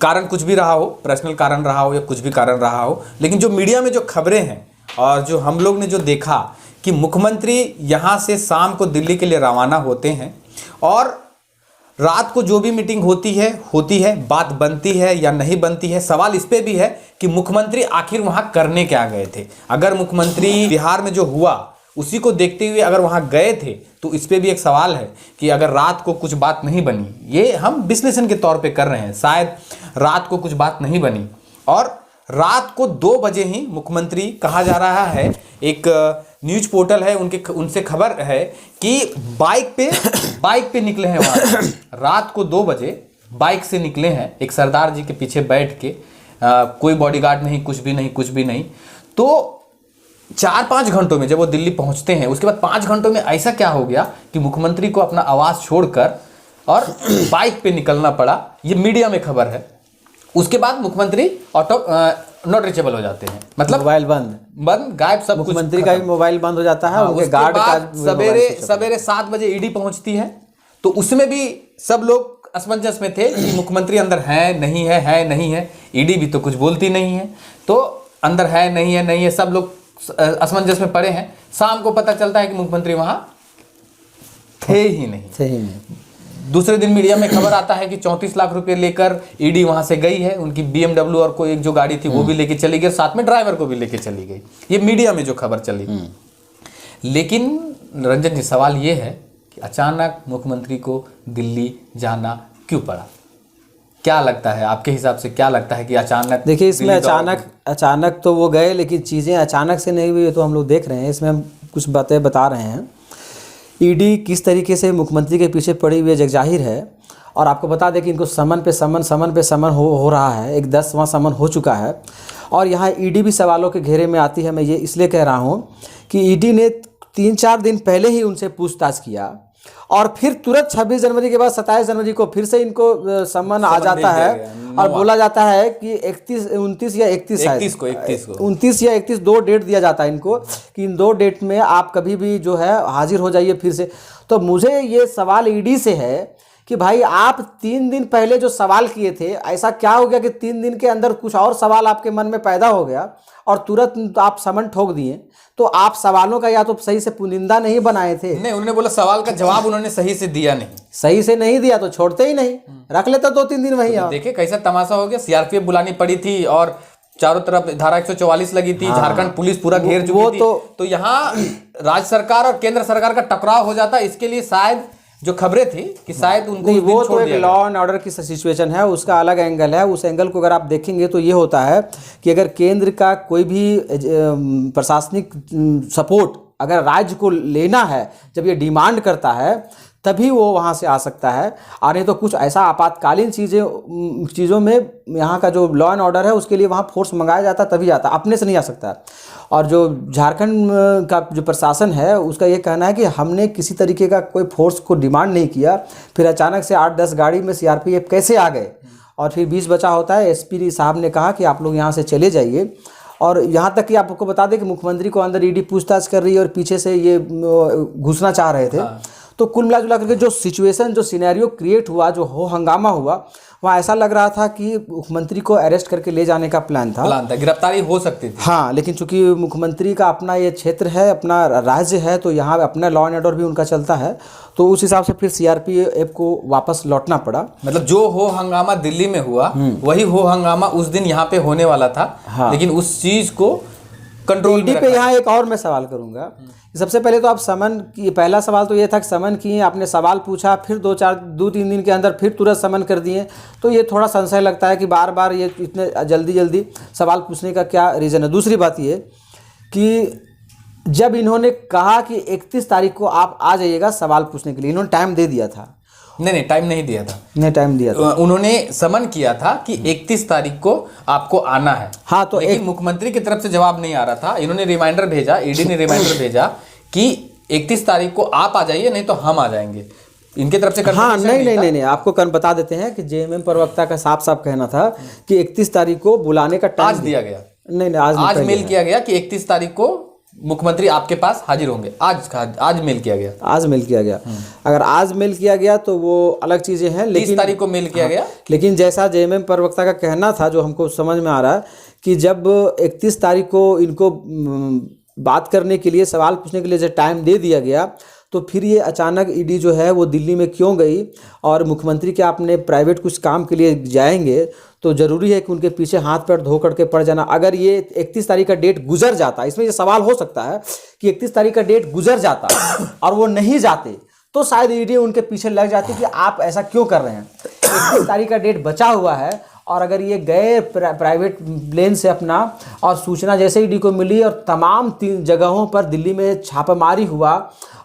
कारण कुछ भी रहा हो, पर्सनल कारण रहा हो या कुछ भी कारण रहा हो, लेकिन जो मीडिया में जो खबरें हैं और जो हम लोग ने जो देखा कि मुख्यमंत्री यहाँ से शाम को दिल्ली के लिए रवाना होते हैं और रात को जो भी मीटिंग होती है, बात बनती है या नहीं बनती है। सवाल इस पे भी है कि मुख्यमंत्री आखिर वहाँ करने क्या गए थे। अगर मुख्यमंत्री बिहार में जो हुआ उसी को देखते हुए अगर वहाँ गए थे तो इस पे भी एक सवाल है कि अगर रात को कुछ बात नहीं बनी, ये हम विश्लेषण के तौर पे कर रहे हैं, शायद रात को कुछ बात नहीं बनी और रात को 2 बजे ही मुख्यमंत्री, कहा जा रहा है, एक न्यूज पोर्टल है उनसे खबर है कि बाइक पे निकले हैं वहाँ। रात को 2 बजे बाइक से निकले हैं, एक सरदार जी के पीछे बैठ के, कोई बॉडीगार्ड नहीं, कुछ भी नहीं। तो 4-5 घंटों में जब वो दिल्ली पहुंचते हैं, उसके बाद 5 घंटों में ऐसा क्या हो गया कि मुख्यमंत्री को अपना आवास छोड़कर और बाइक पे निकलना पड़ा। ये मीडिया में खबर है। उसके बाद मुख्यमंत्री नॉट रीचेबल हो जाते हैं, मतलब मोबाइल बंद गायब, सब कुछ। मुख्यमंत्री का भी मोबाइल बंद हो जाता है। उनके गार्ड का सवेरे 7 बजे ईडी पहुंचती है, तो उसमें भी सब लोग असमंजस में थे कि मुख्यमंत्री अंदर है नहीं है। ईडी भी तो कुछ बोलती नहीं है, तो अंदर है नहीं है, सब लोग असमंजस में पड़े हैं। शाम को पता चलता है कि मुख्यमंत्री वहां थे ही नहीं। दूसरे दिन मीडिया में खबर आता है कि 34 लाख रुपए लेकर ईडी वहां से गई है। उनकी BMW और कोई एक जो गाड़ी थी वो भी लेके चली गई, साथ में ड्राइवर को भी लेके चली गई। ये मीडिया में जो खबर चली। लेकिन रंजन जी, सवाल ये है कि अचानक मुख्यमंत्री को दिल्ली जाना क्यों पड़ा? क्या लगता है आपके हिसाब से, क्या लगता है कि अचानक? देखिए, इसमें अचानक तो वो गए, लेकिन चीज़ें अचानक से नहीं हुई तो हम लोग देख रहे हैं। इसमें हम कुछ बातें बता रहे हैं। ईडी किस तरीके से मुख्यमंत्री के पीछे पड़ी हुई है जगजाहिर है। और आपको बता दें कि इनको समन पे समन हो रहा है। एक 10वां समन हो चुका है और यहाँ ईडी भी सवालों के घेरे में आती है। मैं ये इसलिए कह रहा हूँ कि ईडी ने 3-4 दिन पहले ही उनसे पूछताछ किया और फिर तुरंत 26 जनवरी के बाद 27 जनवरी को फिर से इनको समन आ जाता है और बोला जाता है कि 29 या 31 2 डेट दिया जाता है इनको कि इन 2 डेट में आप कभी भी जो है हाजिर हो जाइए फिर से। तो मुझे ये सवाल ईडी से है कि भाई, आप 3 दिन पहले जो सवाल किए थे, ऐसा क्या हो गया कि 3 दिन के अंदर कुछ और सवाल आपके मन में पैदा हो गया और तुरंत आप समन ठोक दिए? तो आप सवालों का या तो सही से पुनिंदा नहीं बनाए थे। नहीं, उन्होंने बोला सवाल का जवाब उन्होंने सही से दिया नहीं। सही से नहीं दिया तो छोड़ते ही नहीं, रख लेता 2-3 दिन वहीं। तो देखिए कैसा तमाशा हो गया। सीआरपीएफ बुलानी पड़ी थी और चारों तरफ धारा 144 लगी थी। झारखंड पुलिस पूरा घेर चुकी थी। तो यहाँ राज्य सरकार और केंद्र सरकार का टकराव हो जाता। इसके लिए शायद जो खबरें थी कि शायद उनको नहीं, वो तो एक लॉ एंड ऑर्डर की सिचुएशन है, उसका अलग एंगल है। उस एंगल को अगर आप देखेंगे तो ये होता है कि अगर केंद्र का कोई भी प्रशासनिक सपोर्ट अगर राज्य को लेना है, जब ये डिमांड करता है तभी वो वहाँ से आ सकता है। और नहीं तो कुछ ऐसा आपातकालीन चीज़ों में यहाँ का जो लॉ एंड ऑर्डर है उसके लिए वहाँ फोर्स मंगाया जाता तभी आता, अपने से नहीं आ सकता। और जो झारखंड का जो प्रशासन है उसका ये कहना है कि हमने किसी तरीके का कोई फोर्स को डिमांड नहीं किया, फिर अचानक से 8-10 गाड़ी में सीआरपीएफ कैसे आ गए और फिर 20 बचा होता है। एसपी साहब ने कहा कि आप लोग यहाँ से चले जाइए और यहाँ तक कि आपको बता दें कि मुख्यमंत्री को अंदर ईडी पूछताछ कर रही है और पीछे से ये घुसना चाह रहे थे। तो कुल मिला जुला करके जो सिचुएशन, जो सिनेरियो क्रिएट हुआ, जो हो हंगामा हुआ, वहाँ ऐसा लग रहा था कि मुख्यमंत्री को अरेस्ट करके ले जाने का प्लान था, गिरफ्तारी हो सकती थी। हाँ, लेकिन चूंकि मुख्यमंत्री का अपना ये क्षेत्र है, अपना राज्य है, तो यहाँ अपना लॉ एंड ऑर्डर भी उनका चलता है, तो उस हिसाब से फिर सीआरपीएफ को वापस लौटना पड़ा। मतलब जो हो हंगामा दिल्ली में हुआ वही हो हंगामा उस दिन यहाँ पे होने वाला था। हाँ। लेकिन उस चीज को कंट्रोल ईडी पे यहाँ एक और मैं सवाल करूंगा। सबसे पहले तो आप समन की, पहला सवाल तो ये था कि समन किए, आपने सवाल पूछा, फिर 2-3 दिन के अंदर फिर तुरंत समन कर दिए, तो ये थोड़ा संशय लगता है कि बार बार ये इतने जल्दी सवाल पूछने का क्या रीज़न है। दूसरी बात ये कि जब इन्होंने कहा कि 31 तारीख को आप आ जाइएगा सवाल पूछने के लिए, इन्होंने टाइम दे दिया था। नहीं, टाइम नहीं दिया था। नहीं, टाइम दिया था। उन्होंने समन किया था कि 31 तारीख को आपको आना है। हाँ, तो लेकिन मुख्यमंत्री की तरफ से जवाब नहीं आ रहा था। इन्होंने रिमाइंडर भेजा, ईडी ने रिमाइंडर भेजा कि 31 तारीख को आप आ जाइए, नहीं तो हम आ जाएंगे। इनकी तरफ से हाँ, नहीं, आपको कल बता देते हैं कि जेएमएम प्रवक्ता का साफ कहना था कि 31 तारीख को बुलाने का टाइम आज दिया गया। नहीं, आज मेल किया गया कि 31 तारीख को मुख्यमंत्री आपके पास हाजिर होंगे। आज मेल किया गया। आज मेल किया गया। अगर आज मेल किया गया तो वो अलग चीजें हैं, लेकिन 30 तारीख को मेल किया गया। लेकिन जैसा जेएमएम प्रवक्ता का कहना था, जो हमको समझ में आ रहा है कि जब 31 तारीख को इनको बात करने के लिए, सवाल पूछने के लिए जब टाइम दे दिया गया, तो फिर ये अचानक ईडी जो है वो दिल्ली में क्यों गई, और मुख्यमंत्री क्या अपने प्राइवेट कुछ काम के लिए जाएंगे, तो ज़रूरी है कि उनके पीछे हाथ पैर धो करके पड़ जाना। अगर ये 31 तारीख का डेट गुजर जाता, इसमें ये सवाल हो सकता है कि 31 तारीख का डेट गुजर जाता और वो नहीं जाते, तो शायद ईडी उनके पीछे लग जाती कि आप ऐसा क्यों कर रहे हैं। 31 तारीख का डेट बचा हुआ है, और अगर ये गए प्राइवेट प्लेन से अपना, और सूचना जैसे ईडी को मिली और तमाम 3 जगहों पर दिल्ली में छापामारी हुआ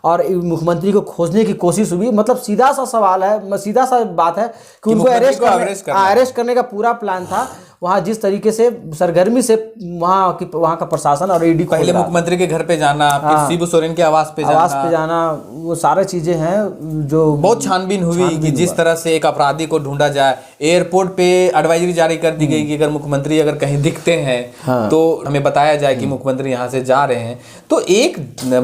और मुख्यमंत्री को खोजने की कोशिश हुई, मतलब सीधा सा सवाल है, सीधा सा बात है कि उनको अरेस्ट करने का पूरा प्लान था। वहाँ जिस तरीके से सरगर्मी से वहाँ का प्रशासन और ईडी, पहले मुख्यमंत्री के घर पे जाना, फिर शिबू सोरेन के आवास पे जाना, वो सारे चीजें हैं जो बहुत छानबीन हुई कि जिस तरह से एक अपराधी को ढूंढा जाए। एयरपोर्ट पे एडवाइजरी जारी कर दी गई कि अगर मुख्यमंत्री अगर कहीं दिखते हैं तो हमें बताया जाए कि मुख्यमंत्री यहाँ से जा रहे हैं। तो एक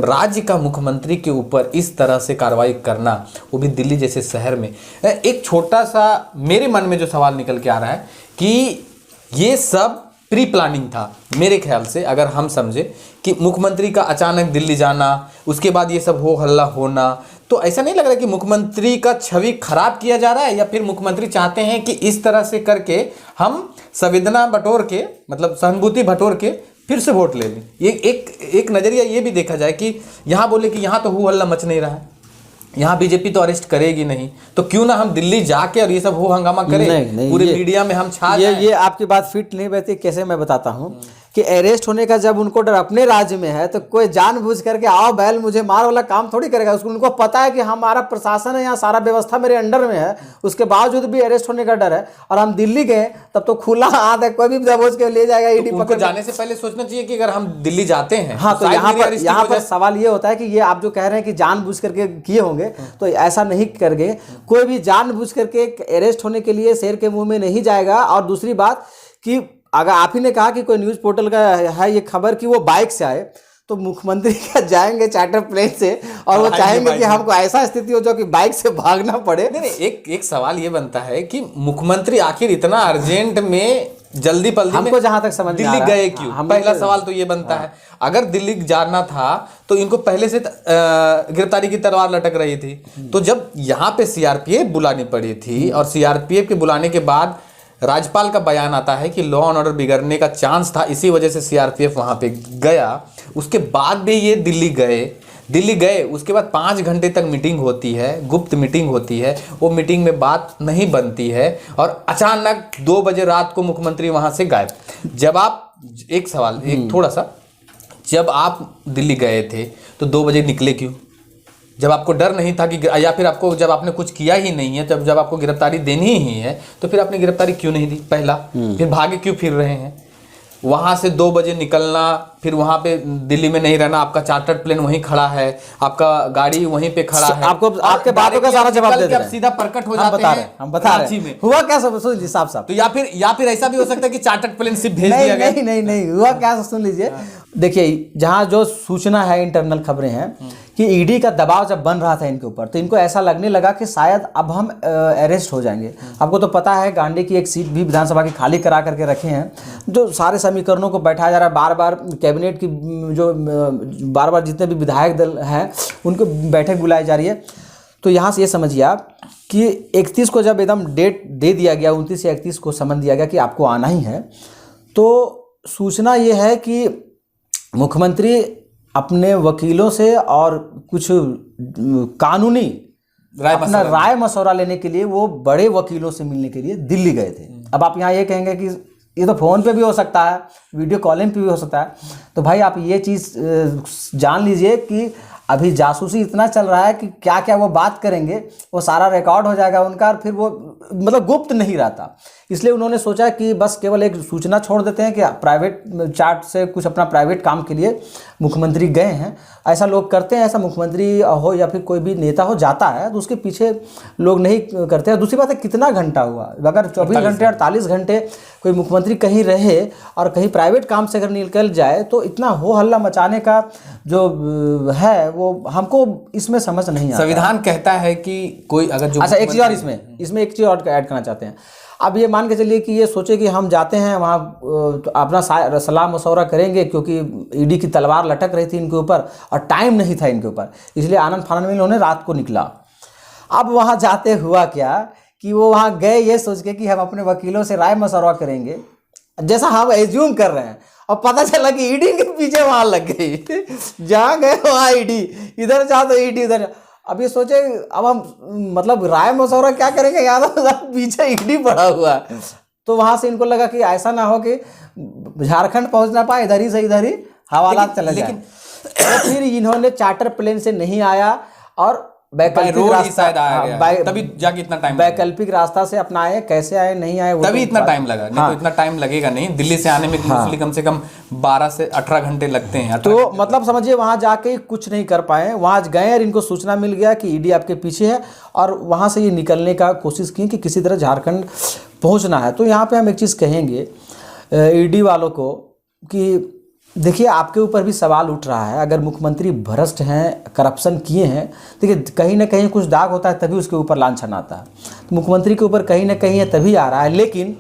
राज्य का मुख्यमंत्री के ऊपर इस तरह से कार्रवाई करना, वो भी दिल्ली जैसे शहर में, एक छोटा सा मेरे मन में जो सवाल निकल के आ रहा है कि ये सब प्री प्लानिंग था मेरे ख्याल से। अगर हम समझे कि मुख्यमंत्री का अचानक दिल्ली जाना, उसके बाद ये सब हो हल्ला होना, तो ऐसा नहीं लग रहा कि मुख्यमंत्री का छवि खराब किया जा रहा है, या फिर मुख्यमंत्री चाहते हैं कि इस तरह से करके हम संवेदना बटोर के, मतलब सहानुभूति बटोर के फिर से वोट ले लें। ये एक नजरिया ये भी देखा जाए कि यहाँ बोले कि यहाँ तो हो हल्ला मच नहीं रहा है, यहाँ बीजेपी तो अरेस्ट करेगी नहीं, तो क्यों ना हम दिल्ली जाके और ये सब हो हंगामा करें। नहीं, पूरे मीडिया में हम छा जाएं। ये आपकी बात फिट नहीं बैठती। कैसे मैं बताता हूँ कि अरेस्ट होने का जब उनको डर अपने राज्य में है, तो कोई जानबूझ करके आओ बैल मुझे मार वाला काम थोड़ी करेगा। उसको उनको पता है कि हमारा प्रशासन है, यहाँ सारा व्यवस्था मेरे अंडर में है, उसके बावजूद भी अरेस्ट होने का डर है। और हम दिल्ली गए तब तो खुला हाथ है, कोई भी दबोच के ले जाएगा ईडी पकड़। जाने से पहले सोचना चाहिए कि अगर हम दिल्ली जाते हैं। हाँ, तो यहाँ पर सवाल ये होता है कि ये आप जो कह रहे हैं कि जानबूझ करके किए होंगे, तो ऐसा नहीं करके कोई भी जानबूझ करके अरेस्ट होने के लिए शेर के मुंह में नहीं जाएगा। और दूसरी बात कि अगर आप ही ने कहा कि कोई न्यूज़ पोर्टल का है ये खबर कि वो बाइक से आए, तो मुख्यमंत्री क्या जाएंगे चार्टर प्लेन से, और वो चाहेंगे कि हमको ऐसा स्थिति हो जो कि बाइक से भागना पड़े। नहीं, एक सवाल ये बनता है कि मुख्यमंत्री आखिर इतना अर्जेंट में जल्दी हमको जहां तक समझ दिल्ली गए क्यों? पहला सवाल तो ये बनता है। अगर दिल्ली जाना था तो इनको पहले से गिरफ्तारी की तलवार लटक रही थी, तो जब यहाँ पे सीआरपीएफ बुलानी पड़ी थी, और सीआरपीएफ के बुलाने के बाद राज्यपाल का बयान आता है कि लॉ एंड ऑर्डर बिगड़ने का चांस था, इसी वजह से सीआरपीएफ वहां पे गया। उसके बाद भी ये दिल्ली गए, उसके बाद 5 घंटे तक मीटिंग होती है, गुप्त मीटिंग होती है, वो मीटिंग में बात नहीं बनती है, और अचानक 2 बजे रात को मुख्यमंत्री वहां से गायब। जब आप एक सवाल, एक थोड़ा सा, जब आप दिल्ली गए थे तो 2 बजे निकले क्यों? जब आपको डर नहीं था कि, या फिर आपको जब आपने कुछ किया ही नहीं है, जब आपको गिरफ्तारी देनी ही है, तो फिर आपने गिरफ्तारी क्यों नहीं दी? पहला, फिर भागे क्यों फिर रहे हैं? वहां से 2 बजे निकलना, फिर वहां पे दिल्ली में नहीं रहना, आपका चार्टर्ड प्लेन वहीं खड़ा है, आपका गाड़ी वहीं पे खड़ा है, आपको आपके बातों का सारा जवाब दे दे रहे हैं। सीधा प्रकट हो हम जाते बता हैं रहे हैं, हम बता रहे कराची हैं में। हुआ क्या, सब सुन लीजिए साफ साफ। तो या फिर ऐसा भी हो सकता है कि चार्टर्ड प्लेन सिर्फ भेज दिया गया। नहीं हुआ क्या, सुन लीजिए। देखिए, जहाँ जो सूचना है, इंटरनल खबरें हैं कि ईडी का दबाव जब बन रहा था इनके ऊपर, तो इनको ऐसा लगने लगा कि शायद अब हम अरेस्ट हो जाएंगे। आपको तो पता है गांधी की एक सीट भी विधानसभा की खाली करा करके रखे हैं, जो सारे समीकरणों को बैठाया जा रहा है, बार बार कैबिनेट की जो बार बार जितने भी विधायक दल हैं उनको बैठक बुलाई जा रही है। तो यहाँ से ये समझिए आप कि 31 को जब एकदम डेट दे दिया गया, 29 या 31 को समन दिया गया कि आपको आना ही है, तो सूचना ये है कि मुख्यमंत्री अपने वकीलों से और कुछ कानूनी अपना राय मशवरा लेने के लिए वो बड़े वकीलों से मिलने के लिए दिल्ली गए थे। अब आप यहाँ ये कहेंगे कि ये तो फ़ोन पे भी हो सकता है, वीडियो कॉलिंग पे भी हो सकता है। तो भाई आप ये चीज़ जान लीजिए कि अभी जासूसी इतना चल रहा है कि क्या क्या वो बात करेंगे वो सारा रिकॉर्ड हो जाएगा उनका, और फिर वो मतलब गुप्त नहीं रहता। इसलिए उन्होंने सोचा कि बस केवल एक सूचना छोड़ देते हैं कि प्राइवेट चार्ट से कुछ अपना प्राइवेट काम के लिए मुख्यमंत्री गए हैं। ऐसा लोग करते हैं, ऐसा मुख्यमंत्री हो या फिर कोई भी नेता हो जाता है तो उसके पीछे लोग नहीं करते हैं। दूसरी बात है, कितना घंटा हुआ, अगर 24 घंटे 48 घंटे कोई मुख्यमंत्री कहीं रहे और कहीं प्राइवेट काम से अगर निकल जाए तो इतना हो हल्ला मचाने का जो है वो हमको इसमें समझ नहीं आता। संविधान कहता है कि कोई अगर जो अच्छा, एक चीज़ और इसमें एक चीज़ और ऐड करना चाहते हैं। अब ये मान के चलिए कि ये सोचे कि हम जाते हैं वहाँ तो अपना सलाह मशवरा करेंगे, क्योंकि ईडी की तलवार लटक रही थी इनके ऊपर और टाइम नहीं था इनके ऊपर, इसलिए आनंद फानंद में इन्होंने रात को निकला। अब वहाँ जाते हुआ क्या कि वो वहाँ गए ये सोच के कि हम अपने वकीलों से राय मशवरा करेंगे, जैसा हम एज्यूम कर रहे हैं, और पता चला कि ईडी के पीछे वहाँ लग गई। जहाँ गए वहाँ ईडी, इधर जाओ तो ईडी उधर। अब ये सोचे अब हम मतलब राय मशवरा क्या करेंगे, याद पीछे ईडी पड़ा हुआ है। तो वहाँ से इनको लगा कि ऐसा ना हो कि झारखंड पहुँच ना पाए, इधर ही से इधर ही हवालात चले जाए। तो फिर इन्होंने चार्टर प्लेन से नहीं आया और वैकल्पिक रास्ता, तभी जाके इतना टाइम, वैकल्पिक रास्ता से अपनाए। कैसे आए नहीं आए तभी इतना टाइम लगा, नहीं तो इतना टाइम लगेगा नहीं। दिल्ली से आने में कम से कम 12 से 18 घंटे लगते हैं। तो मतलब समझिए वहां जाके कुछ नहीं कर पाए, वहां गए और इनको सूचना मिल गया कि ईडी आपके पीछे है, और वहां से ये निकलने का कोशिश की कि किसी तरह झारखंड पहुंचना है। तो यहाँ पे हम एक चीज़ कहेंगे ईडी वालों को कि देखिए, आपके ऊपर भी सवाल उठ रहा है। अगर मुख्यमंत्री भ्रष्ट हैं, करप्शन किए हैं, देखिए कहीं ना कहीं कुछ दाग होता है तभी उसके ऊपर लांछन आता है। तो मुख्यमंत्री के ऊपर कहीं ना कहीं है तभी आ रहा है, लेकिन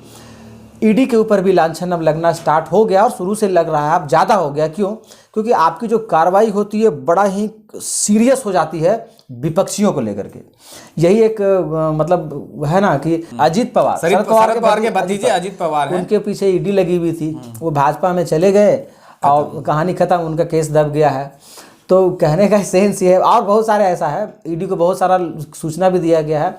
ईडी के ऊपर भी लांछन अब लगना स्टार्ट हो गया, और शुरू से लग रहा है, अब ज़्यादा हो गया। क्यों? क्योंकि आपकी जो कार्रवाई होती है बड़ा ही सीरियस हो जाती है विपक्षियों को लेकर के। यही एक मतलब है ना कि अजीत पवार, शरद पवार के भतीजे अजीत पवार हैं, उनके पीछे ईडी लगी हुई थी। वो भाजपा में चले गए और कहानी खत्म, उनका केस दब गया है। तो कहने का सेंस ये है, और बहुत सारे ऐसा है, ईडी को बहुत सारा सूचना भी दिया गया है।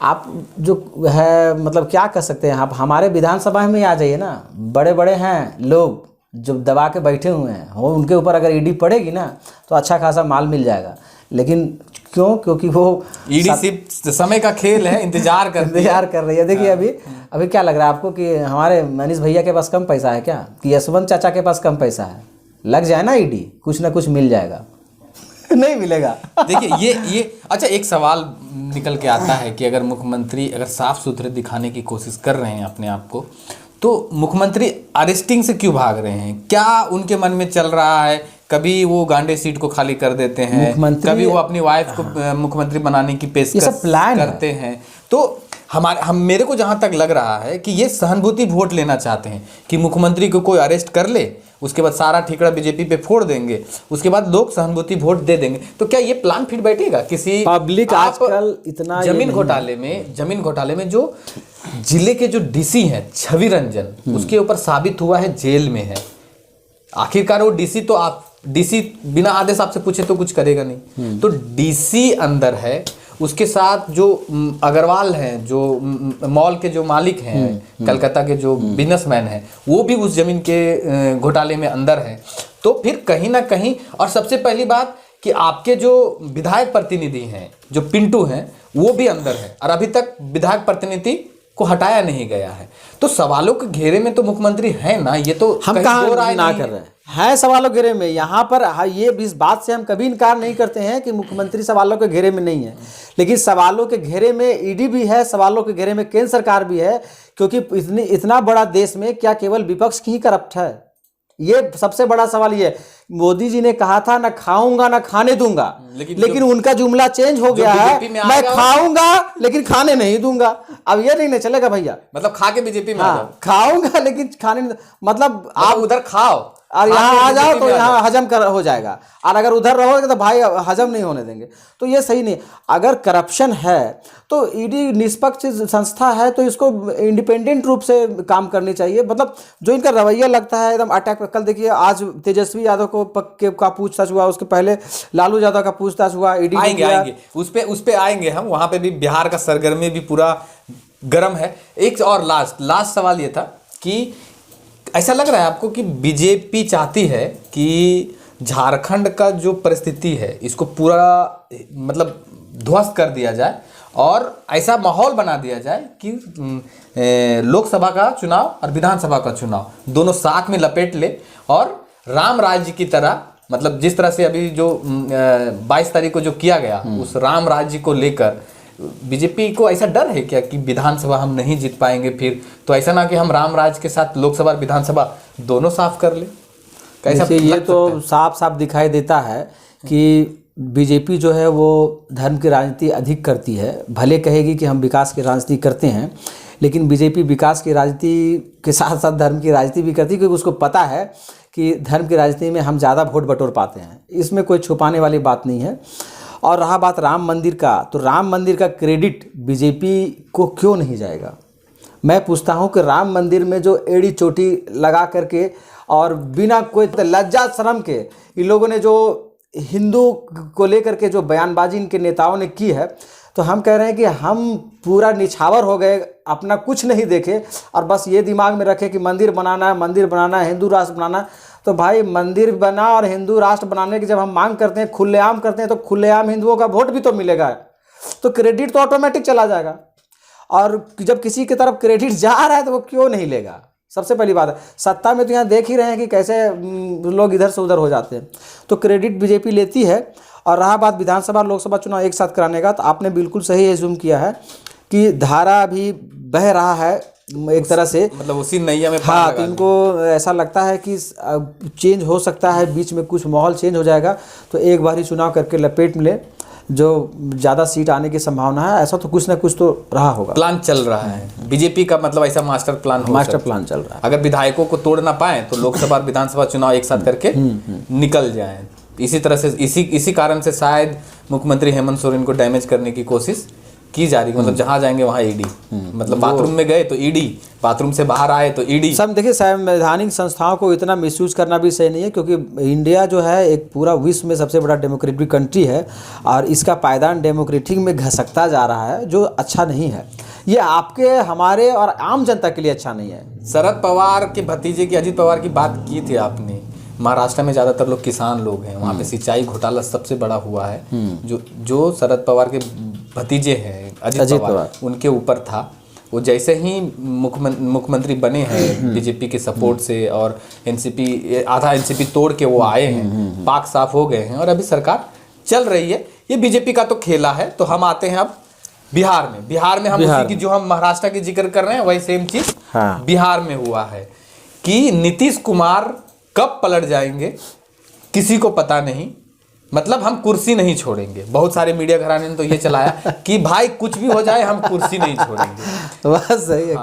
आप जो है मतलब क्या कर सकते हैं, आप हमारे विधानसभा में आ जाइए ना, बड़े बड़े हैं लोग जो दबा के बैठे हुए हैं, वो उनके ऊपर अगर ईडी पड़ेगी ना तो अच्छा खासा माल मिल जाएगा। लेकिन क्यों? क्योंकि वो ईडी सिर्फ समय का खेल है, इंतजार कर रही है। देखिए अभी क्या लग रहा है आपको कि हमारे मनीष भैया के पास कम पैसा है क्या, कि यशवंत चाचा के पास कम पैसा है? लग जाए ना ईडी, कुछ ना कुछ मिल जाएगा। नहीं मिलेगा। देखिए ये अच्छा, एक सवाल निकल के आता है कि अगर मुख्यमंत्री अगर साफ सुथरे दिखाने की कोशिश कर रहे हैं अपने आप को, तो मुख्यमंत्री अरेस्टिंग से क्यों भाग रहे हैं? क्या उनके मन में चल रहा है? कभी वो गांडे सीट को खाली कर देते हैं, कभी वो अपनी वाइफ को मुख्यमंत्री बनाने की पेशकश करते हैं। तो मेरे को जहां तक लग रहा है कि ये सहानुभूति वोट लेना चाहते हैं कि मुख्यमंत्री को कोई अरेस्ट कर ले, उसके बाद सारा ठीकरा बीजेपी पे फोड़ देंगे, उसके बाद लोग सहानुभूति वोट दे देंगे। तो क्या ये प्लान फिट बैठेगा? किसी पब्लिक आजकल इतना जमीन घोटाले में जो जिले के जो डीसी हैं छवि रंजन, उसके ऊपर साबित हुआ है जेल में है। आखिरकार वो डीसी बिना आदेश आपसे पूछे तो कुछ करेगा नहीं। तो डीसी अंदर है, उसके साथ जो अग्रवाल हैं, जो मॉल के जो मालिक हैं, कलकत्ता के जो बिजनेसमैन हैं, वो भी उस जमीन के घोटाले में अंदर है। तो फिर कहीं ना कहीं, और सबसे पहली बात कि आपके जो विधायक प्रतिनिधि हैं, जो पिंटू हैं, वो भी अंदर है, और अभी तक विधायक प्रतिनिधि को हटाया नहीं गया है। तो सवालों के घेरे में तो मुख्यमंत्री है ना, ये तो हम कहीं कहाँ दो राय ना नहीं कर रहे हैं सवालों के घेरे में। यहाँ पर ये इस बात से हम कभी इनकार नहीं करते हैं कि मुख्यमंत्री सवालों के घेरे में नहीं है, लेकिन सवालों के घेरे में ईडी भी है, सवालों के घेरे में केंद्र सरकार भी है, क्योंकि इतना बड़ा देश में क्या केवल विपक्ष ही करप्ट है? ये सबसे बड़ा सवाल ये है। मोदी जी ने कहा था ना खाऊंगा ना खाने दूंगा, लेकिन उनका जुमला चेंज हो गया है, मैं खाऊंगा लेकिन खाने नहीं दूंगा। अब ये नहीं चलेगा भैया, मतलब खा के बीजेपी में आ जाओ, खाऊंगा लेकिन खाने नहीं, मतलब आप उधर खाओ और यहाँ आ जाओ तो यहाँ हजम हो जाएगा, और अगर उधर रहोगे तो भाई हजम नहीं होने देंगे। तो ये सही नहीं। अगर करप्शन है तो ईडी निष्पक्ष संस्था है, तो इसको इंडिपेंडेंट रूप से काम करनी चाहिए। मतलब जो इनका रवैया लगता है एकदम अटैक। कल देखिए, आज तेजस्वी यादव को का पूछताछ हुआ, उसके पहले लालू यादव का पूछताछ हुआ। ईडी आएंगे उस पे आएंगे हम। वहां पे भी बिहार का सरगर्मी भी पूरा गर्म है। एक और लास्ट सवाल ये था कि ऐसा लग रहा है आपको कि बीजेपी चाहती है कि झारखंड का जो परिस्थिति है इसको पूरा मतलब ध्वस्त कर दिया जाए और ऐसा माहौल बना दिया जाए कि लोकसभा का चुनाव और विधानसभा का चुनाव दोनों साथ में लपेट ले, और राम राज्य की तरह, मतलब जिस तरह से अभी जो 22 तारीख को जो किया गया उस राम राज्य को लेकर बीजेपी को ऐसा डर है क्या कि विधानसभा हम नहीं जीत पाएंगे फिर? तो ऐसा ना कि हम राम राज के साथ लोकसभा और विधानसभा दोनों साफ कर ले? कैसा ये तो साफ साफ दिखाई देता है कि बीजेपी जो है वो धर्म की राजनीति अधिक करती है। भले कहेगी कि हम विकास की राजनीति करते हैं, लेकिन बीजेपी विकास की राजनीति के साथ साथ धर्म की राजनीति भी करती है, क्योंकि उसको पता है कि धर्म की राजनीति में हम ज़्यादा वोट बटोर पाते हैं। इसमें कोई छुपाने वाली बात नहीं है। और रहा बात राम मंदिर का, तो राम मंदिर का क्रेडिट बीजेपी को क्यों नहीं जाएगा? मैं पूछता हूं कि राम मंदिर में जो एड़ी चोटी लगा करके और बिना कोई लज्जा शर्म के इन लोगों ने जो हिंदू को लेकर के जो बयानबाजी इनके नेताओं ने की है, तो हम कह रहे हैं कि हम पूरा निछावर हो गए, अपना कुछ नहीं देखे और बस ये दिमाग में रखे कि मंदिर बनाना है, हिंदू राष्ट्र बनाना। तो भाई मंदिर बना और हिंदू राष्ट्र बनाने की जब हम मांग करते हैं, खुलेआम करते हैं, तो खुलेआम हिंदुओं का वोट भी तो मिलेगा, तो क्रेडिट तो ऑटोमेटिक चला जाएगा। और जब किसी की तरफ क्रेडिट जा रहा है तो वो क्यों नहीं लेगा? सबसे पहली बात है, सत्ता में तो यहाँ देख ही रहे हैं कि कैसे लोग इधर से उधर हो जाते हैं। तो क्रेडिट बीजेपी लेती है। और रहा बात विधानसभा और लोकसभा चुनाव एक साथ कराने का, तो आपने बिल्कुल सही एज्यूम किया है कि धारा अभी बह रहा है एक तरह से, मतलब उसी नैया में। हाँ, तो इनको ऐसा लगता है कि चेंज हो सकता है, बीच में कुछ माहौल चेंज हो जाएगा, तो एक बार ही चुनाव करके लपेट मिले, जो ज़्यादा सीट आने की संभावना है। ऐसा तो कुछ ना कुछ तो रहा होगा, प्लान चल रहा है बीजेपी का, मतलब ऐसा मास्टर प्लान चल रहा है। अगर विधायकों को तोड़ ना पाए तो लोकसभा और विधानसभा चुनाव एक साथ करके निकल जाए। इसी तरह से इसी कारण से शायद मुख्यमंत्री हेमंत सोरेन को डैमेज करने की कोशिश की जा रही है। मतलब जहां जाएंगे वहां ईडी, मतलब बाथरूम में गए तो ईडी, बाथरूम से बाहर आए तो ईडी। सब देखिए, संवैधानिक संस्थाओं को इतना मिसयूज करना भी सही नहीं है, क्योंकि इंडिया जो है एक पूरा विश्व में सबसे बड़ा डेमोक्रेटिक कंट्री है और इसका पायदान डेमोक्रेटिक में घसकता जा रहा है, जो अच्छा नहीं है। ये आपके, हमारे और आम जनता के लिए अच्छा नहीं है। शरद पवार के भतीजे की, अजीत पवार की बात की थी आपने। महाराष्ट्र में ज़्यादातर लोग किसान लोग हैं, वहाँ पे सिंचाई घोटाला सबसे बड़ा हुआ है। जो शरद पवार के भतीजे हैं अजीत पवार, उनके ऊपर था। वो जैसे ही मुख्यमंत्री बने हैं बीजेपी के सपोर्ट से, और एनसीपी, आधा एनसीपी तोड़ के वो आए हैं, पाक साफ हो गए हैं और अभी सरकार चल रही है। ये बीजेपी का तो खेला है। तो हम आते हैं अब बिहार में हम उसी की, जो हम महाराष्ट्र की जिक्र कर रहे हैं वही सेम चीज बिहार में हुआ है कि नीतीश कुमार कब पलट जाएंगे किसी को पता नहीं। मतलब हम कुर्सी नहीं छोड़ेंगे। बहुत सारे मीडिया घराने ने तो ये चलाया कि भाई कुछ भी हो जाए हम कुर्सी नहीं छोड़ेंगे। बस सही है,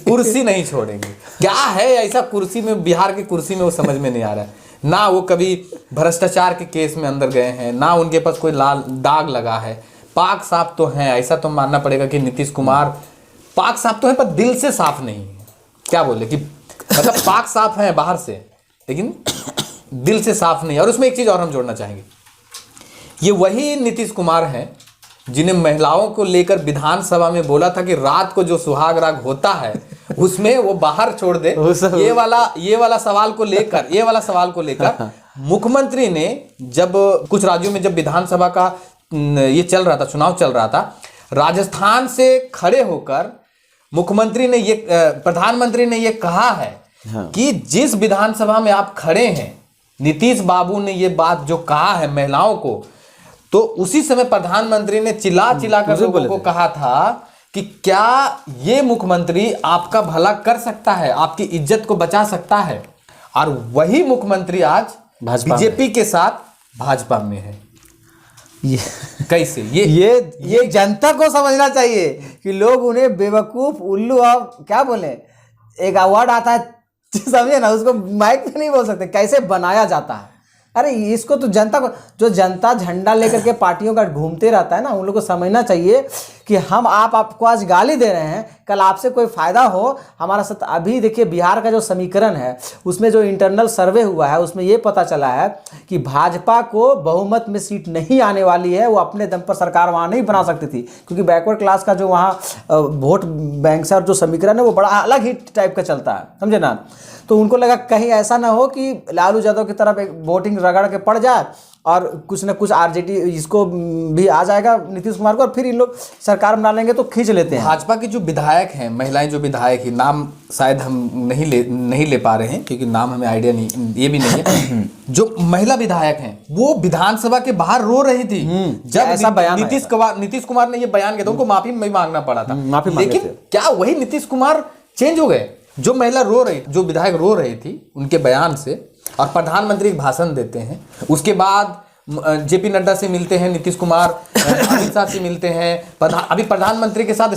कुर्सी नहीं छोड़ेंगे। क्या है ऐसा कुर्सी में, बिहार की कुर्सी में, वो समझ में नहीं आ रहा है। ना वो कभी भ्रष्टाचार के केस में अंदर गए हैं, ना उनके पास कोई लाल दाग लगा है। पाक साफ तो है, ऐसा तो मानना पड़ेगा कि नीतीश कुमार पाक साफ तो है, पर दिल से साफ नहीं है। क्या बोले कि मतलब पाक साफ है बाहर से, लेकिन दिल से साफ नहीं है। और उसमें एक चीज और हम जोड़ना चाहेंगे, ये वही नीतीश कुमार हैं जिन्हें महिलाओं को लेकर विधानसभा में बोला था कि रात को जो सुहाग राग होता है उसमें वो बाहर छोड़ दे। ये वाला सवाल को लेकर मुख्यमंत्री ने, जब कुछ राज्यों में जब विधानसभा का ये चल रहा था, चुनाव चल रहा था, राजस्थान से खड़े होकर मुख्यमंत्री ने ये प्रधानमंत्री ने ये कहा है कि जिस विधानसभा में आप खड़े हैं, नीतीश बाबू ने ये बात जो कहा है महिलाओं को, तो उसी समय प्रधानमंत्री ने चिल्ला कर लोगों को कहा था कि क्या ये मुख्यमंत्री आपका भला कर सकता है, आपकी इज्जत को बचा सकता है। और वही मुख्यमंत्री आज बीजेपी के साथ भाजपा में है। ये कैसे? ये जनता को समझना चाहिए कि लोग उन्हें बेवकूफ, उल्लू और क्या बोले, एक अवार्ड आता है समझे ना, उसको माइक पे नहीं बोल सकते, कैसे बनाया जाता है। अरे इसको तो जनता को, जो जनता झंडा लेकर के पार्टियों का घूमते रहता है ना, उन लोगों को समझना चाहिए कि हम आपको आज गाली दे रहे हैं, कल आपसे कोई फायदा हो हमारा साथ। अभी देखिए बिहार का जो समीकरण है उसमें जो इंटरनल सर्वे हुआ है उसमें ये पता चला है कि भाजपा को बहुमत में सीट नहीं आने वाली है। वो अपने दम पर सरकार वहाँ नहीं बना सकती थी, क्योंकि बैकवर्ड क्लास का जो वहाँ वोट बैंक से और जो समीकरण है वो बड़ा अलग ही टाइप का चलता है, समझे ना। तो उनको लगा कहीं ऐसा ना हो कि लालू यादव की तरफ एक वोटिंग रगड़ के पड़ जाए और कुछ ना कुछ आरजेडी इसको भी आ जाएगा नीतीश कुमार को, और फिर इन लोग सरकार बना लेंगे तो खींच लेते हैं। भाजपा के जो विधायक हैं, महिलाएं जो विधायक हैं, नाम शायद हम नहीं ले पा रहे हैं क्योंकि नाम हमें आइडिया नहीं, ये भी नहीं है। जो महिला विधायक हैं वो विधानसभा के बाहर रो रही थी जब ऐसा बयान नीतीश कुमार ने ये बयान किया था, उनको माफी मांगना पड़ा था। लेकिन क्या वही नीतीश कुमार चेंज हो गए? जो महिला रो रही, जो विधायक रो रही थी उनके बयान से, और प्रधानमंत्री भाषण देते हैं, उसके बाद जेपी नड्डा से मिलते हैं नीतीश कुमार, अमित शाह से मिलते हैं, अभी प्रधानमंत्री के साथ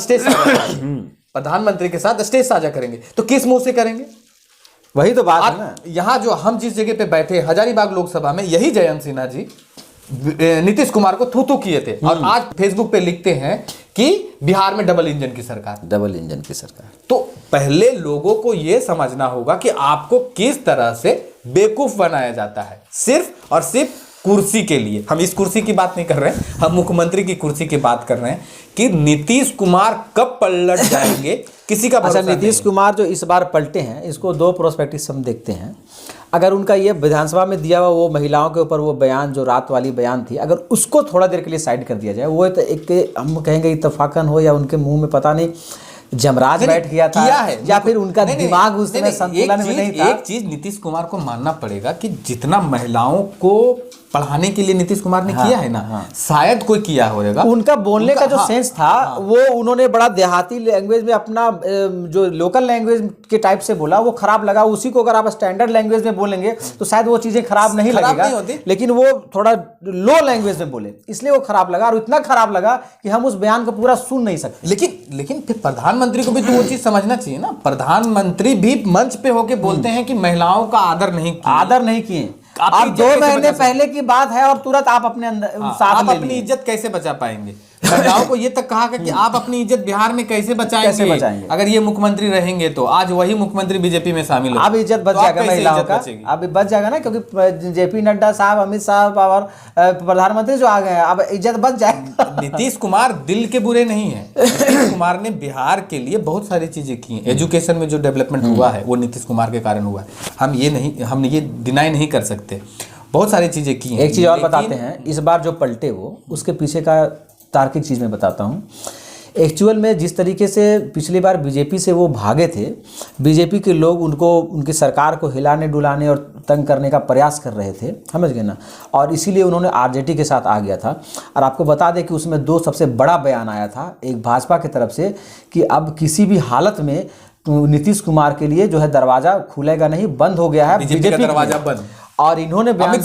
स्टेज साझा करेंगे, तो किस मुंह से करेंगे? वही तो बात है ना। यहाँ जो हम जिस जगह पे बैठे हजारीबाग लोकसभा में, यही जयंत सिन्हा जी नीतीश कुमार को थू किए थे, और आज फेसबुक पे लिखते हैं कि बिहार में डबल इंजन की सरकार। तो पहले लोगों को यह समझना होगा कि आपको किस तरह से बेवकूफ बनाया जाता है, सिर्फ और सिर्फ कुर्सी के लिए। हम इस कुर्सी की बात नहीं कर रहे हैं, हम मुख्यमंत्री की कुर्सी की बात कर रहे हैं कि नीतीश कुमार कब पलट जाएंगे किसी का भरोसा नहीं। नीतीश कुमार जो इस बार पलटे हैं, इसको दो प्रोस्पेक्टिव से हम देखते हैं। अगर उनका ये विधानसभा में दिया हुआ वो महिलाओं के ऊपर वो बयान, जो रात वाली बयान थी, अगर उसको थोड़ा देर के लिए साइड कर दिया जाए, वो तो एक हम कहेंगे इत्तेफाकन हो या उनके मुंह में पता नहीं जमराज बैठ गया था या फिर उनका दिमाग उस समय संतुलन में नहीं था। एक चीज नीतीश कुमार को मानना पड़ेगा कि जितना महिलाओं को पढ़ाने के लिए नीतीश कुमार ने किया है ना, शायद कोई किया होगा। उनका बोलने का जो सेंस था वो उन्होंने बड़ा देहाती लैंग्वेज में अपना जो लोकल लैंग्वेज के टाइप से बोला, वो खराब लगा। उसी को अगर आप स्टैंडर्ड लैंग्वेज में बोलेंगे तो शायद वो चीजें खराब नहीं लगेगा, लेकिन वो थोड़ा लो लैंग्वेज में बोले इसलिए वो खराब लगा, और इतना खराब लगा कि हम उस बयान को पूरा सुन नहीं सकते। लेकिन फिर प्रधानमंत्री को भी तो वो चीज समझना चाहिए ना। प्रधानमंत्री भी मंच पे होके बोलते हैं कि महिलाओं का आदर नहीं किए। आप 2 महीने पहले की बात है और तुरंत आप अपने अंदर आप अपनी इज्जत कैसे बचा पाएंगे? महिलाओं को ये तक कहा कि आप अपनी इज्जत बिहार में कैसे बचाएंगे? अगर ये मुख्यमंत्री रहेंगे तो आज वही मुख्यमंत्री बीजेपी में शामिल हो, अब इज्जत बच जाएगा महिलाओं का, अब बच जाएगा ना, क्योंकि जेपी नड्डा साहब, अमित शाह और प्रधानमंत्री जो आ गए हैं, अब इज्जत बच जाएगा। नीतीश कुमार दिल के बुरे नहीं है। नीतीश कुमार ने बिहार के लिए बहुत सारी चीजें की हैं। एजुकेशन में जो डेवलपमेंट हुआ है वो नीतीश कुमार के कारण हुआ है, हम ये डिनाई नहीं कर सकते। बहुत सारी चीजें की हैं। एक चीज और बताते हैं, इस बार जो पलटे वो उसके पीछे का तार्किक चीज़ मैं बताता हूँ। एक्चुअल में जिस तरीके से पिछली बार बीजेपी से वो भागे थे, बीजेपी के लोग उनकी सरकार को हिलाने डुलाने और तंग करने का प्रयास कर रहे थे, समझ गए ना, और इसीलिए उन्होंने आरजेडी के साथ आ गया था। और आपको बता दें कि उसमें 2 सबसे बड़ा बयान आया था, एक भाजपा की तरफ से कि अब किसी भी हालत में नीतीश कुमार के लिए जो है दरवाज़ा खुलेगा नहीं, बंद हो गया है बीजेपी का दरवाजा बंद। और इन्होंने बयान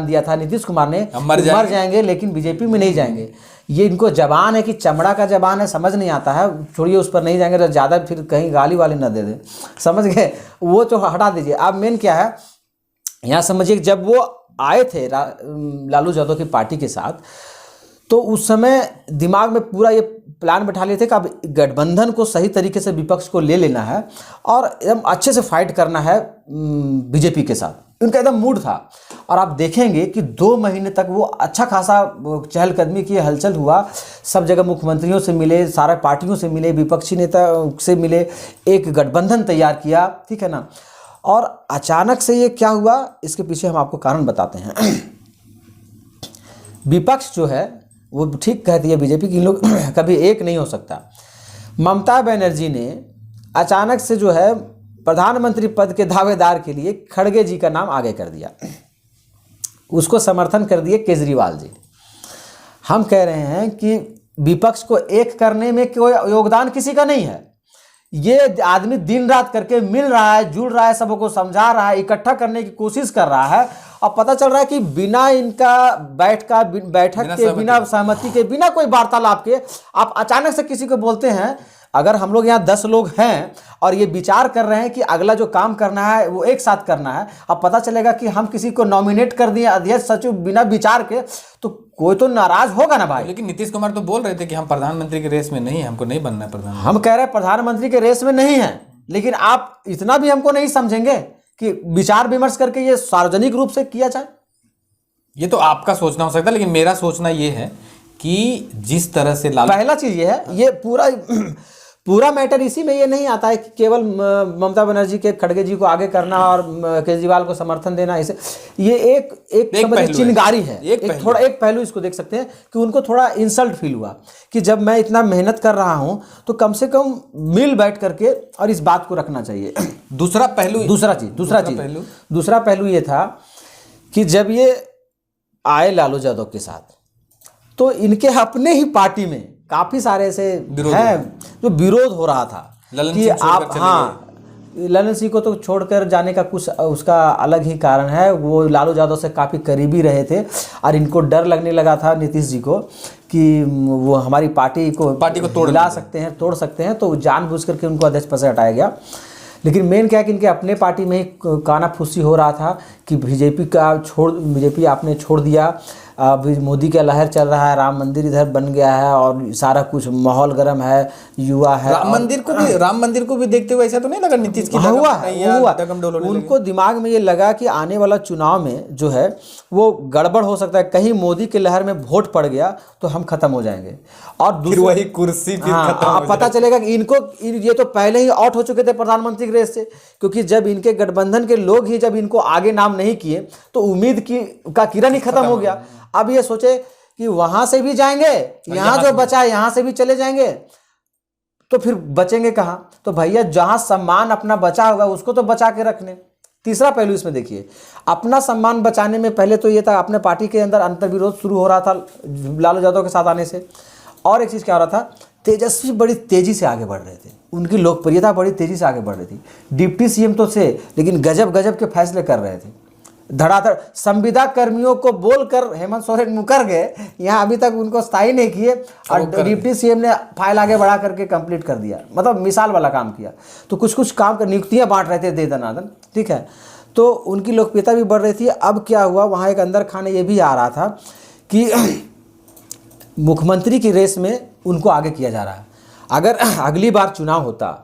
दिया था नीतीश कुमार ने, मर जाएंगे लेकिन बीजेपी में नहीं जाएंगे। ये इनको जबान है कि चमड़ा का जबान है, समझ नहीं आता है, छोड़िए उस पर नहीं जाएंगे तो ज़्यादा फिर कहीं गाली वाली ना दे दे, समझ गए, वो तो हटा दीजिए। अब मेन क्या है यहाँ समझिए, जब वो आए थे लालू यादव की पार्टी के साथ, तो उस समय दिमाग में पूरा ये प्लान बैठा लिए थे कि अब गठबंधन को सही तरीके से विपक्ष को ले लेना है और एकदम अच्छे से फाइट करना है बीजेपी के साथ। उनका एकदम मूड था। और आप देखेंगे कि 2 महीने तक वो अच्छा खासा चहलकदमी की, हलचल हुआ, सब जगह मुख्यमंत्रियों से मिले, सारे पार्टियों से मिले, विपक्षी नेता से मिले, एक गठबंधन तैयार किया, ठीक है ना। और अचानक से ये क्या हुआ, इसके पीछे हम आपको कारण बताते हैं। विपक्ष जो है वो ठीक कहती है बीजेपी कि इन लोग कभी एक नहीं हो सकता। ममता बनर्जी ने अचानक से जो है प्रधानमंत्री पद के दावेदार के लिए खड़गे जी का नाम आगे कर दिया, उसको समर्थन कर दिए केजरीवाल जी। हम कह रहे हैं कि विपक्ष को एक करने में कोई योगदान किसी का नहीं है। ये आदमी दिन रात करके मिल रहा है, जुड़ रहा है, सबको समझा रहा है, इकट्ठा करने की कोशिश कर रहा है, और पता चल रहा है कि बिना इनका बैठक के, बिना सहमति के, बिना कोई वार्तालाप के आप अचानक से किसी को बोलते हैं। अगर हम लोग यहाँ 10 लोग हैं और ये विचार कर रहे हैं कि अगला जो काम करना है वो एक साथ करना है, अब पता चलेगा कि हम किसी को नॉमिनेट कर दिए अध्यक्ष सचिव बिना विचार के, तो कोई तो नाराज होगा ना भाई। लेकिन नीतीश कुमार तो बोल रहे थे कि हम प्रधानमंत्री के रेस में नहीं है, हमको नहीं बनना है प्रधानमंत्री। हम कह रहे हैं प्रधानमंत्री के रेस में नहीं है, लेकिन आप इतना भी हमको नहीं समझेंगे कि विचार विमर्श करके ये सार्वजनिक रूप से किया जाए। ये तो आपका सोचना हो सकता है, लेकिन मेरा सोचना ये है कि जिस तरह से पहला चीज ये है, ये पूरा मैटर इसी में ये नहीं आता है कि केवल ममता बनर्जी के खड़गे जी को आगे करना और केजरीवाल को समर्थन देना, इसे ये एक चिनगारी है, एक पहलू इसको देख सकते हैं कि उनको थोड़ा इंसल्ट फील हुआ कि जब मैं इतना मेहनत कर रहा हूं तो कम से कम मिल बैठ करके और इस बात को रखना चाहिए। दूसरा पहलू ये था कि जब ये आए लालू यादव के साथ, तो इनके अपने ही पार्टी में काफी सारे ऐसे हैं जो विरोध हो रहा था कि आप, हाँ, ललन सिंह को तो छोड़कर जाने का कुछ उसका अलग ही कारण है। वो लालू यादव से काफ़ी करीबी रहे थे और इनको डर लगने लगा था नीतीश जी को कि वो हमारी पार्टी को तोड़ सकते हैं, तो जानबूझ करके उनको अध्यक्ष पद से हटाया गया। लेकिन मेन क्या है कि इनके अपने पार्टी में ही कानाफूसी हो रहा था कि बीजेपी आपने छोड़ दिया, अभी मोदी का लहर चल रहा है, राम मंदिर इधर बन गया है और सारा कुछ माहौल गर्म है, युवा है। राम मंदिर को भी देखते हुए ऐसा तो नहीं लगा नीतीश की हुआ उनको दिमाग में ये लगा कि आने वाला चुनाव में जो है वो गड़बड़ हो सकता है, कहीं मोदी के लहर में वोट पड़ गया तो हम खत्म हो जाएंगे और फिर वही कुर्सी पता चलेगा कि ये तो पहले ही आउट हो चुके थे प्रधानमंत्री की रेस से, क्योंकि जब इनके गठबंधन के लोग ही जब इनको आगे नाम नहीं किए तो उम्मीद का किरण ही खत्म हो गया। अब ये सोचे कि वहां से भी जाएंगे, यहाँ जो बचा है यहाँ से भी चले जाएंगे, तो फिर बचेंगे कहाँ? तो भैया जहां सम्मान अपना बचा हुआ उसको तो बचा के रखने। तीसरा पहलू इसमें देखिए, अपना सम्मान बचाने में पहले तो ये था अपने पार्टी के अंदर अंतर्विरोध शुरू हो रहा था लालू यादव के साथ आने से, और एक चीज़ क्या हो रहा था, तेजस्वी बड़ी तेजी से आगे बढ़ रहे थे, उनकी लोकप्रियता बड़ी तेजी से आगे बढ़ रही थी। डिप्टी सीएम तो थे लेकिन गजब गजब के फैसले कर रहे थे, धड़ाधड़ संविदा कर्मियों को बोलकर हेमंत सोरेन मुकर गए, यहाँ अभी तक उनको स्थायी नहीं किए और डिप्टी सीएम ने फाइल आगे बढ़ा करके कंप्लीट कर दिया, मतलब मिसाल वाला काम किया। तो कुछ काम कर नियुक्तियां बांट रहे थे दे दनादन, ठीक है, तो उनकी लोकप्रियता भी बढ़ रही थी। अब क्या हुआ, वहाँ एक अंदर खाने ये भी आ रहा था कि मुख्यमंत्री की रेस में उनको आगे किया जा रहा है। अगर अगली बार चुनाव होता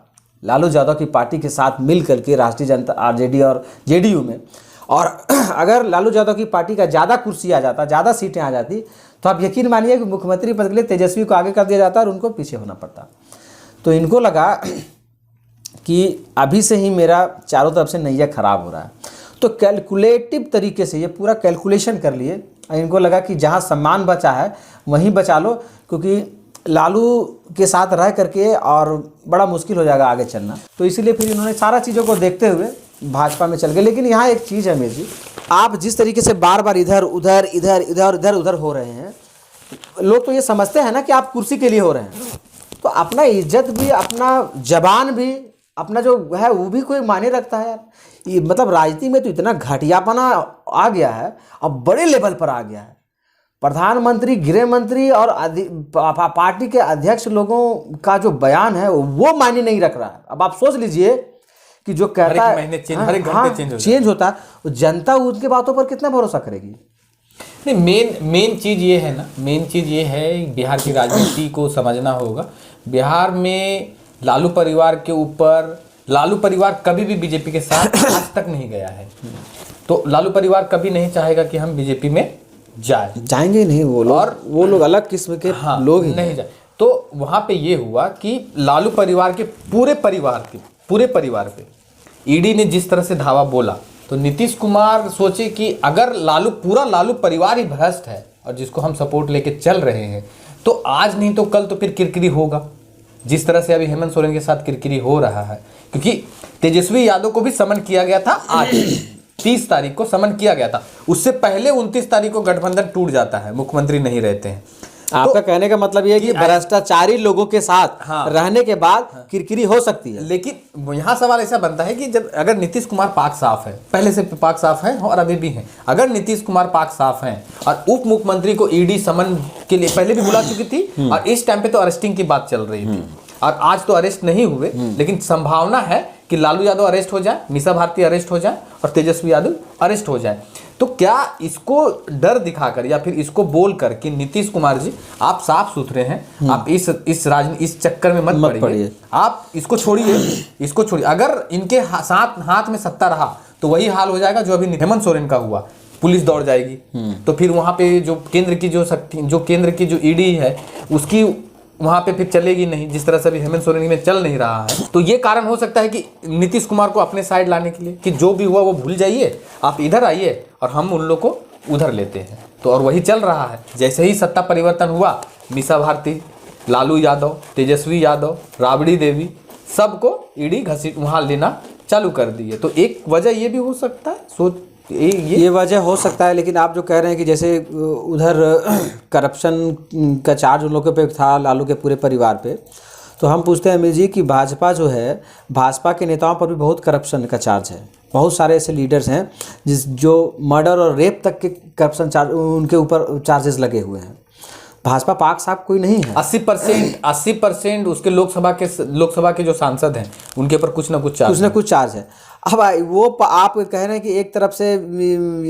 लालू यादव की पार्टी के साथ मिल करके राष्ट्रीय जनता आरजेडी और जेडीयू में, और अगर लालू यादव की पार्टी का ज़्यादा कुर्सी आ जाता, ज़्यादा सीटें आ जाती, तो आप यकीन मानिए कि मुख्यमंत्री पद के लिए तेजस्वी को आगे कर दिया जाता और उनको पीछे होना पड़ता। तो इनको लगा कि अभी से ही मेरा चारों तरफ से नैया खराब हो रहा है, तो कैलकुलेटिव तरीके से ये पूरा कैलकुलेशन कर लिए। इनको लगा कि जहाँ सम्मान बचा है वहीं बचा लो, क्योंकि लालू के साथ रह करके और बड़ा मुश्किल हो जाएगा आगे चलना। तो इसीलिए फिर इन्होंने सारा चीज़ों को देखते हुए भाजपा में चल गए। लेकिन यहाँ एक चीज़ है मेरी जी, आप जिस तरीके से बार बार इधर उधर हो रहे हैं, लोग तो ये समझते हैं ना कि आप कुर्सी के लिए हो रहे हैं, तो अपना इज्जत भी, अपना जबान भी, अपना जो है वो भी कोई मायने रखता है यार। ये मतलब राजनीति में तो इतना घटियापना आ गया है, अब बड़े लेवल पर आ गया है। प्रधानमंत्री, गृह मंत्री और पार्टी के अध्यक्ष लोगों का जो बयान है वो मायने नहीं रख रहा है। अब आप सोच लीजिए कि जो कहता है चेंज होता है, जनता उनके बातों पर कितना भरोसा करेगी? नहीं, मेन चीज ये है ना, मेन चीज ये है बिहार की राजनीति को समझना होगा। बिहार में लालू परिवार के ऊपर, लालू परिवार कभी भी बीजेपी के साथ आज तक नहीं गया है, तो लालू परिवार कभी नहीं चाहेगा कि हम बीजेपी में जाएंगे नहीं वो लोग, और वो लोग अलग किस्म के लोग ही नहीं जाए। तो वहां पे ये हुआ कि लालू परिवार के पूरे परिवार पे ईडी ने जिस तरह से धावा बोला, तो नीतीश कुमार सोचे कि अगर पूरा लालू परिवार ही भ्रष्ट है और जिसको हम सपोर्ट लेके चल रहे हैं, तो आज नहीं तो कल तो फिर किरकिरी होगा। जिस तरह से अभी हेमंत सोरेन के साथ किरकिरी हो रहा है, क्योंकि तेजस्वी यादव को भी समन किया गया था आज 30 तारीख को समन किया गया था, उससे पहले 29 तारीख को गठबंधन टूट जाता है, मुख्यमंत्री नहीं रहते हैं। आपका कहने का मतलब ये है कि भ्रष्टाचारी लोगों के साथ रहने के बाद किरकिरी हो सकती है। लेकिन यहाँ सवाल ऐसा बनता है कि जब अगर नीतीश कुमार पाक साफ है, पहले से पाक साफ है और अभी भी है, अगर नीतीश कुमार पाक साफ हैं और उप मुख्यमंत्री को ईडी समन के लिए पहले भी बुला चुकी थी और इस टाइम पे तो अरेस्टिंग की बात चल रही थी, और आज तो अरेस्ट नहीं हुए, लेकिन संभावना है कि लालू यादव अरेस्ट हो जाए, मीसा भारती अरेस्ट हो जाए और तेजस्वी यादव अरेस्ट हो जाए। तो क्या इसको डर दिखाकर या फिर इसको बोलकर कि नीतीश कुमार जी आप साफ सुथरे हैं, आप इस चक्कर में मत पड़िए, आप इसको छोड़िए, अगर इनके साथ हाथ में सत्ता रहा तो वही हाल हो जाएगा जो अभी हेमंत सोरेन का हुआ, पुलिस दौड़ जाएगी, तो फिर वहां पे जो केंद्र की जो ईडी है उसकी वहां पे फिर चलेगी नहीं, जिस तरह से अभी हेमंत सोरेन में चल नहीं रहा है। तो ये कारण हो सकता है कि नीतीश कुमार को अपने साइड लाने के लिए कि जो भी हुआ वो भूल जाइए, आप इधर आइए और हम उन लोग को उधर लेते हैं। तो और वही चल रहा है। जैसे ही सत्ता परिवर्तन हुआ, मीसा भारती, लालू यादव, तेजस्वी यादव, राबड़ी देवी, सबको ईडी घसीट वहां लेना चालू कर दिए। तो एक वजह ये भी हो सकता है, ये वजह हो सकता है। लेकिन आप जो कह रहे हैं कि जैसे उधर करप्शन का चार्ज उन लोगों पे था, लालू के पूरे परिवार पे, तो हम पूछते हैं अमित जी कि भाजपा जो है, भाजपा के नेताओं पर भी बहुत करप्शन का चार्ज है। बहुत सारे ऐसे लीडर्स हैं जो मर्डर और रेप तक के करप्शन चार्ज उनके ऊपर चार्जेस लगे हुए हैं। भाजपा पाक साहब कोई नहीं है। 80% उसके लोकसभा के जो सांसद हैं उनके ऊपर कुछ ना कुछ चार्ज है। अब वो आप कह रहे हैं कि एक तरफ से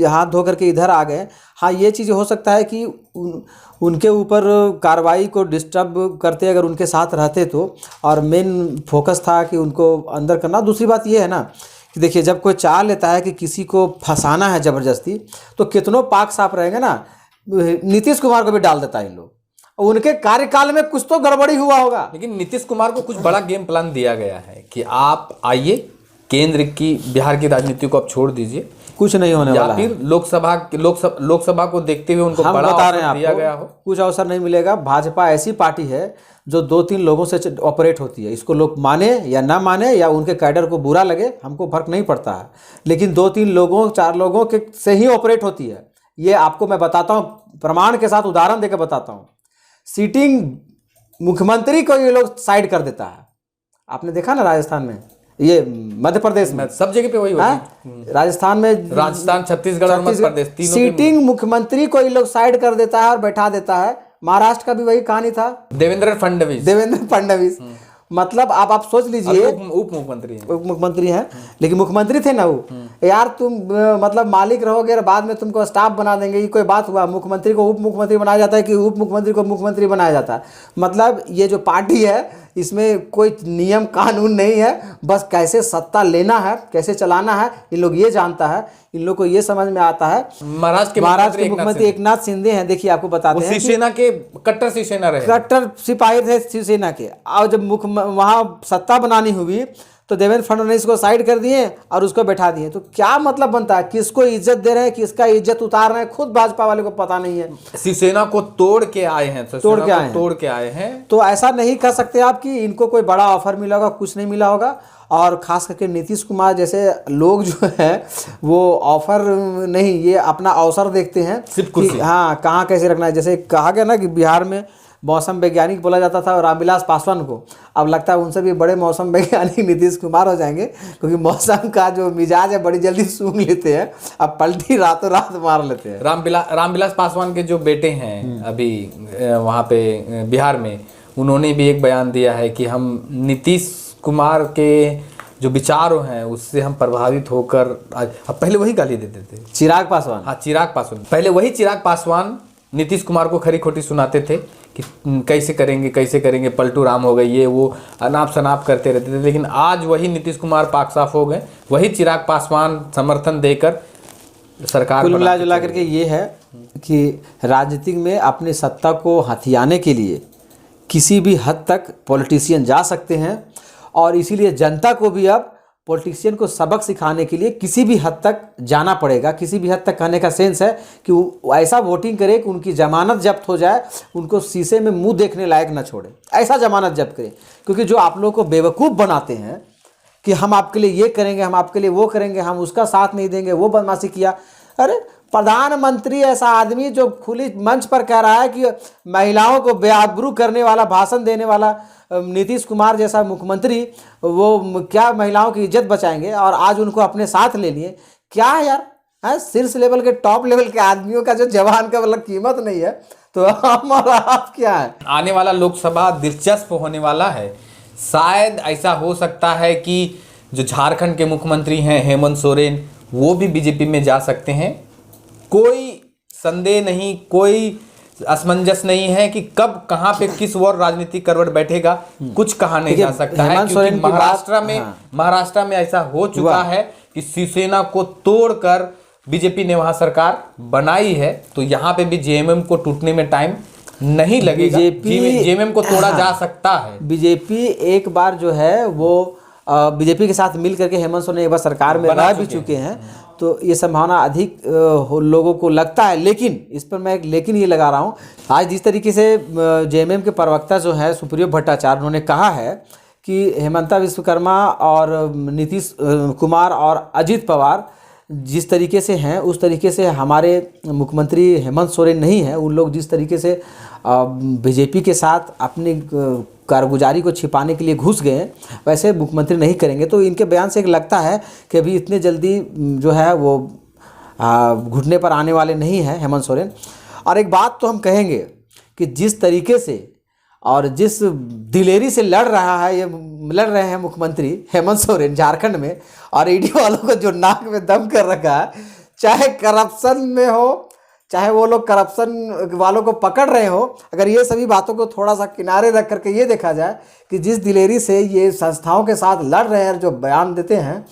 हाथ धो करके इधर आ गए। हाँ, ये चीज़ हो सकता है कि उनके ऊपर कार्रवाई को डिस्टर्ब करते अगर उनके साथ रहते तो, और मेन फोकस था कि उनको अंदर करना। दूसरी बात ये है ना कि देखिए, जब कोई चाह लेता है कि किसी को फंसाना है ज़बरदस्ती, तो कितनों पाक साफ रहेंगे ना, नीतीश कुमार को भी डाल देता है इन लोग। उनके कार्यकाल में कुछ तो गड़बड़ी हुआ होगा। लेकिन नीतीश कुमार को कुछ बड़ा गेम प्लान दिया गया है कि आप आइए, केंद्र की बिहार की राजनीति को आप छोड़ दीजिए, कुछ नहीं होने वाला है। या फिर लोकसभा को देखते हुए उनको बड़ा अवसर दिया गया हो। कुछ अवसर नहीं मिलेगा। भाजपा ऐसी पार्टी है जो 2-3 लोगों से ऑपरेट होती है। इसको लोग माने या ना माने, या उनके कैडर को बुरा लगे, हमको फर्क नहीं पड़ता है, लेकिन 2-3 लोगों 4 लोगों के से ही ऑपरेट होती है। ये आपको मैं बताता हूँ, प्रमाण के साथ उदाहरण देकर बताता हूँ। सीटिंग मुख्यमंत्री को ये लोग साइड कर देता है। आपने देखा ना राजस्थान में, ये मध्य प्रदेश में, सब जगह पे वही होता है। राजस्थान, छत्तीसगढ़ और मध्य प्रदेश, सीटिंग मुख्यमंत्री को ये लोग साइड कर देता है और बैठा देता है। महाराष्ट्र का भी वही कहानी था, देवेंद्र फडणवीस। मतलब आप सोच लीजिए, उप मुख्यमंत्री हैं, लेकिन मुख्यमंत्री थे ना वो। यार तुम मतलब मालिक रहोगे और बाद में तुमको स्टाफ बना देंगे, ये कोई बात हुआ? मुख्यमंत्री को उप मुख्यमंत्री बनाया जाता है कि उप मुख्यमंत्री को मुख्यमंत्री बनाया जाता है? मतलब ये जो पार्टी है, इसमें कोई नियम कानून नहीं है, बस कैसे सत्ता लेना है, कैसे चलाना है, इन लोग ये जानता है। इन लोग को ये समझ में आता है। महाराष्ट्र के मुख्यमंत्री एकनाथ शिंदे हैं। देखिए, आपको बताते हैं, शिवसेना के कट्टर सिपाही थे शिवसेना के। और जब वहाँ सत्ता बनानी हुई तो देवेंद्र फडणवीस को साइड कर दिए और उसको बैठा दिए। तो क्या मतलब बनता है? किसको इज्जत दे रहे हैं, किसका इज्जत उतार रहे हैं, खुद भाजपा वाले को पता नहीं है। शिवसेना को तोड़ के आए हैं। तो ऐसा नहीं कह सकते आप कि इनको कोई बड़ा ऑफर मिला होगा, कुछ नहीं मिला होगा। और खास करके नीतीश कुमार जैसे लोग जो है वो ऑफर नहीं, ये अपना अवसर देखते हैं कि हाँ, कहाँ कैसे रखना है। जैसे कहा गया ना कि बिहार में मौसम वैज्ञानिक बोला जाता था रामविलास पासवान को, अब लगता है उनसे भी बड़े मौसम वैज्ञानिक नीतीश कुमार हो जाएंगे, क्योंकि मौसम का जो मिजाज है बड़ी जल्दी सूंघ लेते हैं, अब पलटी रातों रात मार लेते हैं। रामविलास पासवान के जो बेटे हैं अभी वहाँ पे बिहार में, उन्होंने भी एक बयान दिया है कि हम नीतीश कुमार के जो विचारों हैं उससे हम प्रभावित होकर, अब पहले वही गाली देते थे चिराग पासवान। हाँ, चिराग पासवान। पहले वही चिराग पासवान नीतीश कुमार को खरी खोटी सुनाते थे कि कैसे करेंगे, पलटू राम हो गए, ये वो अनाप शनाप करते रहते थे। लेकिन आज वही नीतीश कुमार पाक साफ हो गए, वही चिराग पासवान समर्थन देकर सरकार। कुल मिला जुला करके ये है कि राजनीतिक में अपनी सत्ता को हथियाने के लिए किसी भी हद तक पॉलिटिशियन जा सकते हैं, और इसीलिए जनता को भी अब पॉलिटिशियन को सबक सिखाने के लिए किसी भी हद तक जाना पड़ेगा। किसी भी हद तक कहने का सेंस है कि वो ऐसा वोटिंग करे कि उनकी जमानत जब्त हो जाए, उनको शीशे में मुंह देखने लायक ना छोड़े, ऐसा जमानत जब्त करे। क्योंकि जो आप लोगों को बेवकूफ़ बनाते हैं कि हम आपके लिए ये करेंगे, हम आपके लिए वो करेंगे, हम उसका साथ नहीं देंगे, वो बदमाशी किया। अरे प्रधानमंत्री ऐसा आदमी जो खुली मंच पर कह रहा है कि महिलाओं को बेआबरू करने वाला, भाषण देने वाला नीतीश कुमार जैसा मुख्यमंत्री, वो क्या महिलाओं की इज्जत बचाएंगे, और आज उनको अपने साथ ले लिए। क्या है यार, है शीर्ष लेवल के, टॉप लेवल के आदमियों का जो जवान का मतलब कीमत नहीं है, तो हमारा आप क्या है। आने वाला लोकसभा दिलचस्प होने वाला है। शायद ऐसा हो सकता है कि जो झारखंड के मुख्यमंत्री हैं हेमंत सोरेन, वो भी बीजेपी में जा सकते हैं। कोई संदेह नहीं, कोई असमंजस नहीं है कि कब कहां पे किस और राजनीतिक करवट बैठेगा, कुछ कहा नहीं जा सकता है। क्योंकि महाराष्ट्र में ऐसा हो चुका है कि शिवसेना को तोड़कर बीजेपी ने वहां सरकार बनाई है, तो यहाँ पे भी जेएमएम को टूटने में टाइम नहीं लगेगा। जेएमएम को तोड़ा जा सकता है। बीजेपी एक बार जो है वो बीजेपी के साथ मिल करके हेमंत सोरेन एक बार सरकार में रह भी चुके हैं, तो ये संभावना अधिक लोगों को लगता है। लेकिन इस पर मैं एक लेकिन ये लगा रहा हूँ, आज जिस तरीके से जेएमएम के प्रवक्ता जो है सुप्रियो भट्टाचार्य, उन्होंने कहा है कि हेमंता विश्वकर्मा और नीतीश कुमार और अजित पवार जिस तरीके से हैं उस तरीके से हमारे मुख्यमंत्री हेमंत सोरेन नहीं है। उन लोग जिस तरीके से बीजेपी के साथ अपनी कारगुजारी को छिपाने के लिए घुस गए, वैसे मुख्यमंत्री नहीं करेंगे। तो इनके बयान से एक लगता है कि अभी इतने जल्दी जो है वो घुटने पर आने वाले नहीं हैं हेमंत सोरेन। और एक बात तो हम कहेंगे कि जिस तरीके से और जिस दिलेरी से लड़ रहे हैं मुख्यमंत्री हेमंत सोरेन झारखंड में, और ईडी वालों को जो नाक में दम कर रखा है, चाहे करप्शन में हो, चाहे वो लोग करप्शन वालों को पकड़ रहे हो, अगर ये सभी बातों को थोड़ा सा किनारे रख करके ये देखा जाए कि जिस दिलेरी से ये संस्थाओं के साथ लड़ रहे हैं, जो बयान देते हैं,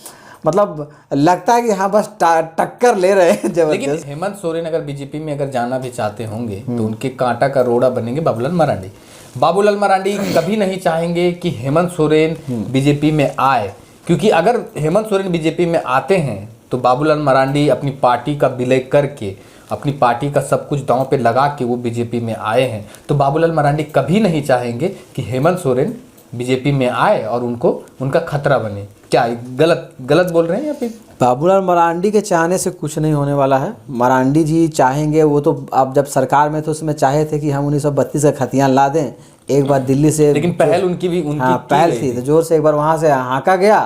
मतलब लगता है कि हाँ बस टक्कर ले रहे हैं जबरदस्त। लेकिन हेमंत सोरेन अगर बीजेपी में अगर जाना भी चाहते होंगे तो उनके कांटा का रोड़ा बनेंगे बाबूलाल मरांडी। बाबूलाल मरांडी कभी नहीं चाहेंगे कि हेमंत सोरेन बीजेपी में आए, क्योंकि अगर हेमंत सोरेन बीजेपी में आते हैं तो बाबूलाल मरांडी अपनी पार्टी का विलय करके, अपनी पार्टी का सब कुछ दांव पे लगा के वो बीजेपी में आए हैं। तो बाबूलाल मरांडी कभी नहीं चाहेंगे कि हेमंत सोरेन बीजेपी में आए और उनका खतरा बने। क्या गलत बोल रहे हैं या फिर? बाबूलाल मरांडी के चाहने से कुछ नहीं होने वाला है। मरांडी जी चाहेंगे, वो तो अब जब सरकार में थे उसमें चाहे थे कि हम 1932 का खतियान ला दें एक बार दिल्ली से, लेकिन पहल उनकी पहल थी, तो जोर से एक बार वहाँ से हाँका गया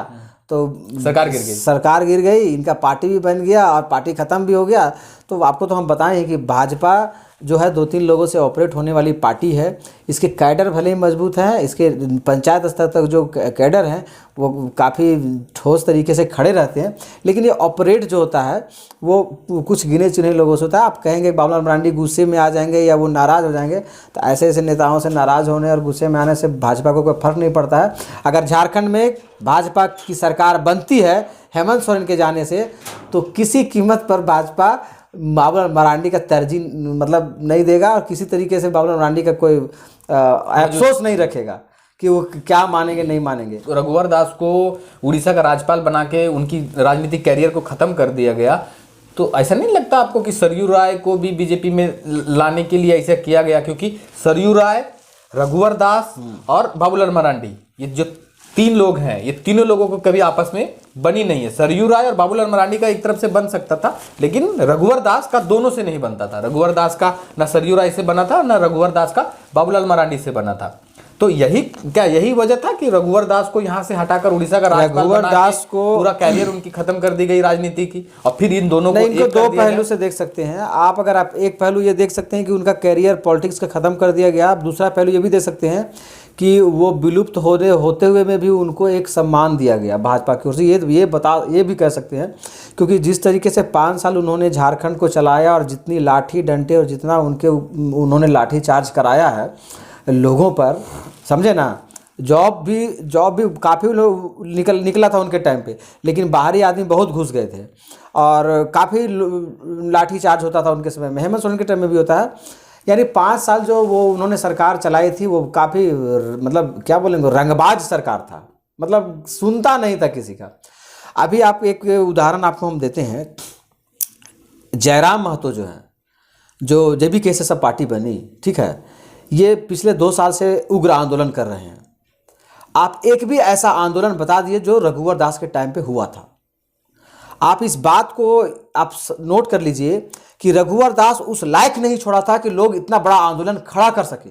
तो सरकार गिर गई, इनका पार्टी भी बन गया और पार्टी खत्म भी हो गया। तो आपको तो हम बताएं कि भाजपा जो है 2-3 लोगों से ऑपरेट होने वाली पार्टी है। इसके कैडर भले ही मजबूत हैं, इसके पंचायत स्तर तक जो कैडर हैं वो काफ़ी ठोस तरीके से खड़े रहते हैं, लेकिन ये ऑपरेट जो होता है वो कुछ गिने चुने लोगों से होता है। आप कहेंगे बाबूलाल मरांडी गुस्से में आ जाएंगे या वो नाराज़ हो जाएंगे, तो ऐसे नेताओं से नाराज़ होने और गुस्से में आने से भाजपा को कोई फर्क नहीं पड़ता है। अगर झारखंड में भाजपा की सरकार बनती है हेमंत सोरेन के जाने से, तो किसी कीमत पर भाजपा बाबूलाल मरांडी का तरजीह मतलब नहीं देगा, और किसी तरीके से बाबूलाल मरांडी का कोई अफसोस नहीं रखेगा कि वो क्या मानेंगे नहीं मानेंगे। तो रघुवर दास को उड़ीसा का राज्यपाल बना के उनकी राजनीतिक कैरियर को ख़त्म कर दिया गया, तो ऐसा नहीं लगता आपको कि सरयू राय को भी बीजेपी में लाने के लिए ऐसा किया गया? क्योंकि सरयू राय, रघुवर दास और बाबूलाल मरांडी, ये जो 3 लोग हैं, ये तीनों लोगों को कभी आपस में बनी नहीं है। सरयू राय और बाबूलाल मरांडी का एक तरफ से बन सकता था, लेकिन रघुवर दास का दोनों से नहीं बनता था। रघुवर दास का ना सरयू राय से बना था, ना रघुवर दास का बाबूलाल मरांडी से बना था। तो यही वजह था कि रघुवर दास को यहाँ से हटाकर उड़ीसा का राज्यपाल रघुवर दास को पूरा कैरियर उनकी खत्म कर दी गई राजनीति की, और फिर इन दोनों को इनको 2 पहलू से देख सकते हैं आप। अगर आप एक पहलू ये देख सकते हैं कि उनका कैरियर पॉलिटिक्स का खत्म कर दिया गया, आप दूसरा पहलू ये भी देख सकते हैं कि वो विलुप्त होते हुए में भी उनको एक सम्मान दिया गया भाजपा की ओर से। ये भी कह सकते हैं, क्योंकि जिस तरीके से 5 साल उन्होंने झारखंड को चलाया और जितनी लाठी डंडे और जितना उन्होंने लाठी चार्ज कराया है लोगों पर, समझे ना। जॉब भी काफ़ी निकला था उनके टाइम पे, लेकिन बाहरी आदमी बहुत घुस गए थे और काफ़ी लाठी चार्ज होता था उनके समय में। हेमंत सोरेन के टाइम में भी होता है। यानी 5 साल जो वो उन्होंने सरकार चलाई थी वो काफ़ी मतलब क्या बोलेंगे, रंगबाज सरकार था, मतलब सुनता नहीं था किसी का। अभी आप एक उदाहरण आपको हम देते हैं, जयराम महतो जो हैं, जो JBKSS पार्टी बनी, ठीक है, ये पिछले 2 साल से उग्र आंदोलन कर रहे हैं। आप एक भी ऐसा आंदोलन बता दिए जो रघुवर दास के टाइम पे हुआ था। आप इस बात को आप नोट कर लीजिए कि रघुवर दास उस लायक नहीं छोड़ा था कि लोग इतना बड़ा आंदोलन खड़ा कर सके।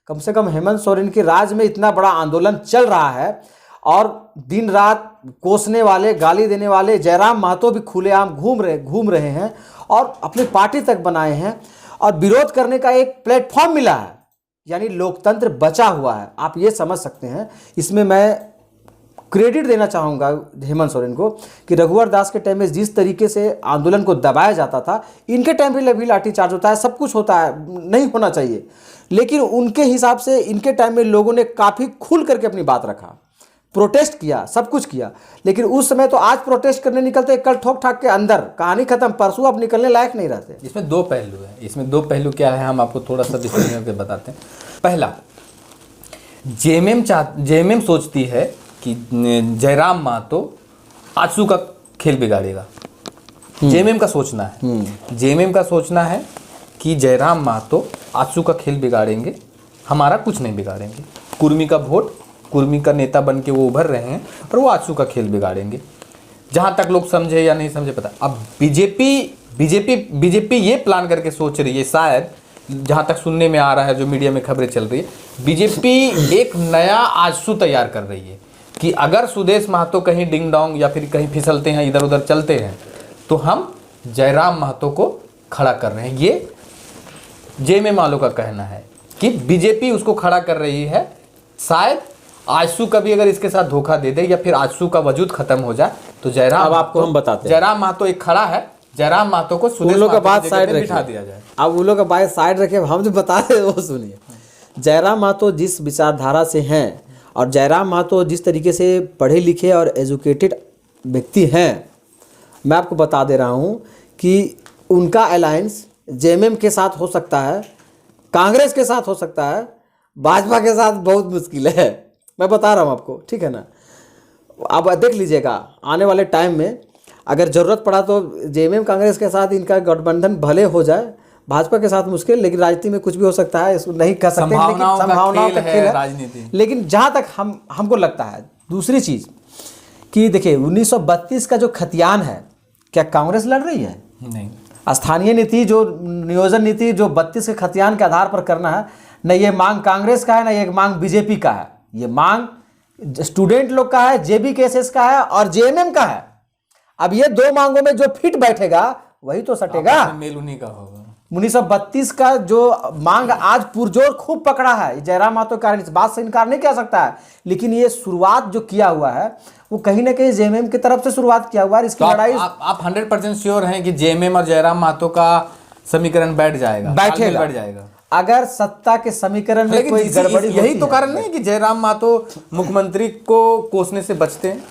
कम से कम हेमंत सोरेन के राज में इतना बड़ा आंदोलन चल रहा है और दिन रात कोसने वाले, गाली देने वाले जयराम महतो भी खुलेआम घूम रहे हैं और अपनी पार्टी तक बनाए हैं और विरोध करने का एक प्लेटफॉर्म मिला है, यानी लोकतंत्र बचा हुआ है। आप ये समझ सकते हैं। इसमें मैं क्रेडिट देना चाहूँगा हेमंत सोरेन को कि रघुवर दास के टाइम में जिस तरीके से आंदोलन को दबाया जाता था, इनके टाइम पे भी लाठीचार्ज होता है, सब कुछ होता है, नहीं होना चाहिए, लेकिन उनके हिसाब से इनके टाइम में लोगों ने काफ़ी खुल करके अपनी बात रखा, प्रोटेस्ट किया, सब कुछ किया। लेकिन उस समय तो आज प्रोटेस्ट करने निकलते, कल ठोक ठाक के अंदर, कहानी खत्म, परसों अब निकलने लायक नहीं रहते। इसमें 2 पहलू है। इसमें 2 पहलू क्या है, हम आपको थोड़ा सा विस्तार में बताते हैं। पहला, जेएमएम सोचती है कि जयराम महतो आजसू का खेल बिगाड़ेगा। जेएमएम का सोचना है, जेएमएम का सोचना है कि जयराम महतो आजसू का खेल बिगाड़ेंगे, हमारा कुछ नहीं बिगाड़ेंगे। कुर्मी का वोट, कुर्मी का नेता बन के वो उभर रहे हैं और वो आजसू का खेल बिगाड़ेंगे। जहाँ तक लोग समझे या नहीं समझे पता। अब बीजेपी ये प्लान करके सोच रही है, शायद जहाँ तक सुनने में आ रहा है, जो मीडिया में खबरें चल रही है, बीजेपी एक नया आजसू तैयार कर रही है कि अगर सुदेश महतो कहीं डिंग डोंग या फिर कहीं फिसलते हैं, इधर उधर चलते हैं, तो हम जयराम महतो को खड़ा कर रहे हैं। ये जेएमएम वालों का कहना है कि बीजेपी उसको खड़ा कर रही है। शायद आजसू कभी अगर इसके साथ धोखा दे दे या फिर आजसू का वजूद खत्म हो जाए तो जयराम, अब आपको हम बताते हैं, जयराम महतो एक खड़ा है, जयराम महतो को सुदेश महतो का बात साइड बिठा दिया जाए। अब उन लोग का बात साइड रखे, हम जो बता रहे हैं वो सुनिए। जयराम महतो जिस विचारधारा से हैं और जयराम महतो जिस तरीके से पढ़े लिखे और एजुकेटेड व्यक्ति हैं, मैं आपको बता दे रहा हूँ कि उनका अलायंस जेएमएम के साथ हो सकता है, कांग्रेस के साथ हो सकता है, भाजपा के साथ बहुत मुश्किल है। मैं बता रहा हूँ आपको, ठीक है ना। आप देख लीजिएगा आने वाले टाइम में अगर ज़रूरत पड़ा तो जेएमएम कांग्रेस के साथ इनका गठबंधन भले हो जाए, भाजपा के साथ मुश्किल, लेकिन राजनीति में कुछ भी हो सकता है, इसको नहीं कह सकते, लेकिन संभावनाओं का खेल है राजनीति। लेकिन जहाँ तक हमको लगता है, दूसरी चीज़ कि देखिए 1932 का जो खतियान है, क्या कांग्रेस लड़ रही है? नहीं। स्थानीय नीति, जो नियोजन नीति जो 32 के खतियान के आधार पर करना है, न ये मांग कांग्रेस का है, न ये मांग बीजेपी का है, ये मांग स्टूडेंट लोग का है, JBKSS का है और जेएमएम का है। अब ये 2 मांगों में जो फिट बैठेगा वही तो सटेगा, मेल उन्हीं का होगा। 1932 का जो मांग आज पुरजोर खूब पकड़ा है, जयराम महतो के कारण, इस बात से इनकार नहीं किया सकता है, लेकिन ये शुरुआत जो किया हुआ है वो कहीं ना कहीं जेएमएम की तरफ से शुरुआत किया हुआ है। इसकी लड़ाई आप 100% श्योर हैं कि जेएमएम और जयराम महतो का समीकरण बैठ जाएगा, बैठ जाएगा अगर सत्ता के समीकरण में कोई गड़बड़ी। यही तो कारण नहीं है कि जयराम महतो मुख्यमंत्री को कोसने से बचते हैं।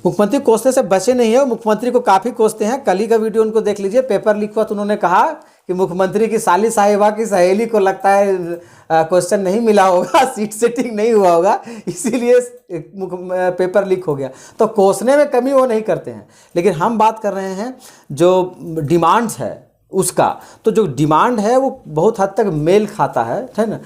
मुख्यमंत्री कोसने से बचे नहीं है, मुख्यमंत्री को काफ़ी कोसते हैं। कल ही का वीडियो उनको देख लीजिए, पेपर लीक हुआ तो उन्होंने कहा कि मुख्यमंत्री की साली साहिबा की सहेली को लगता है क्वेश्चन नहीं मिला होगा, सीट सेटिंग नहीं हुआ होगा, इसीलिए पेपर लीक हो गया। तो कोसने में कमी वो नहीं करते हैं, लेकिन हम बात कर रहे हैं जो डिमांड्स है उसका। तो जो डिमांड है वो बहुत हद तक मेल खाता है ना।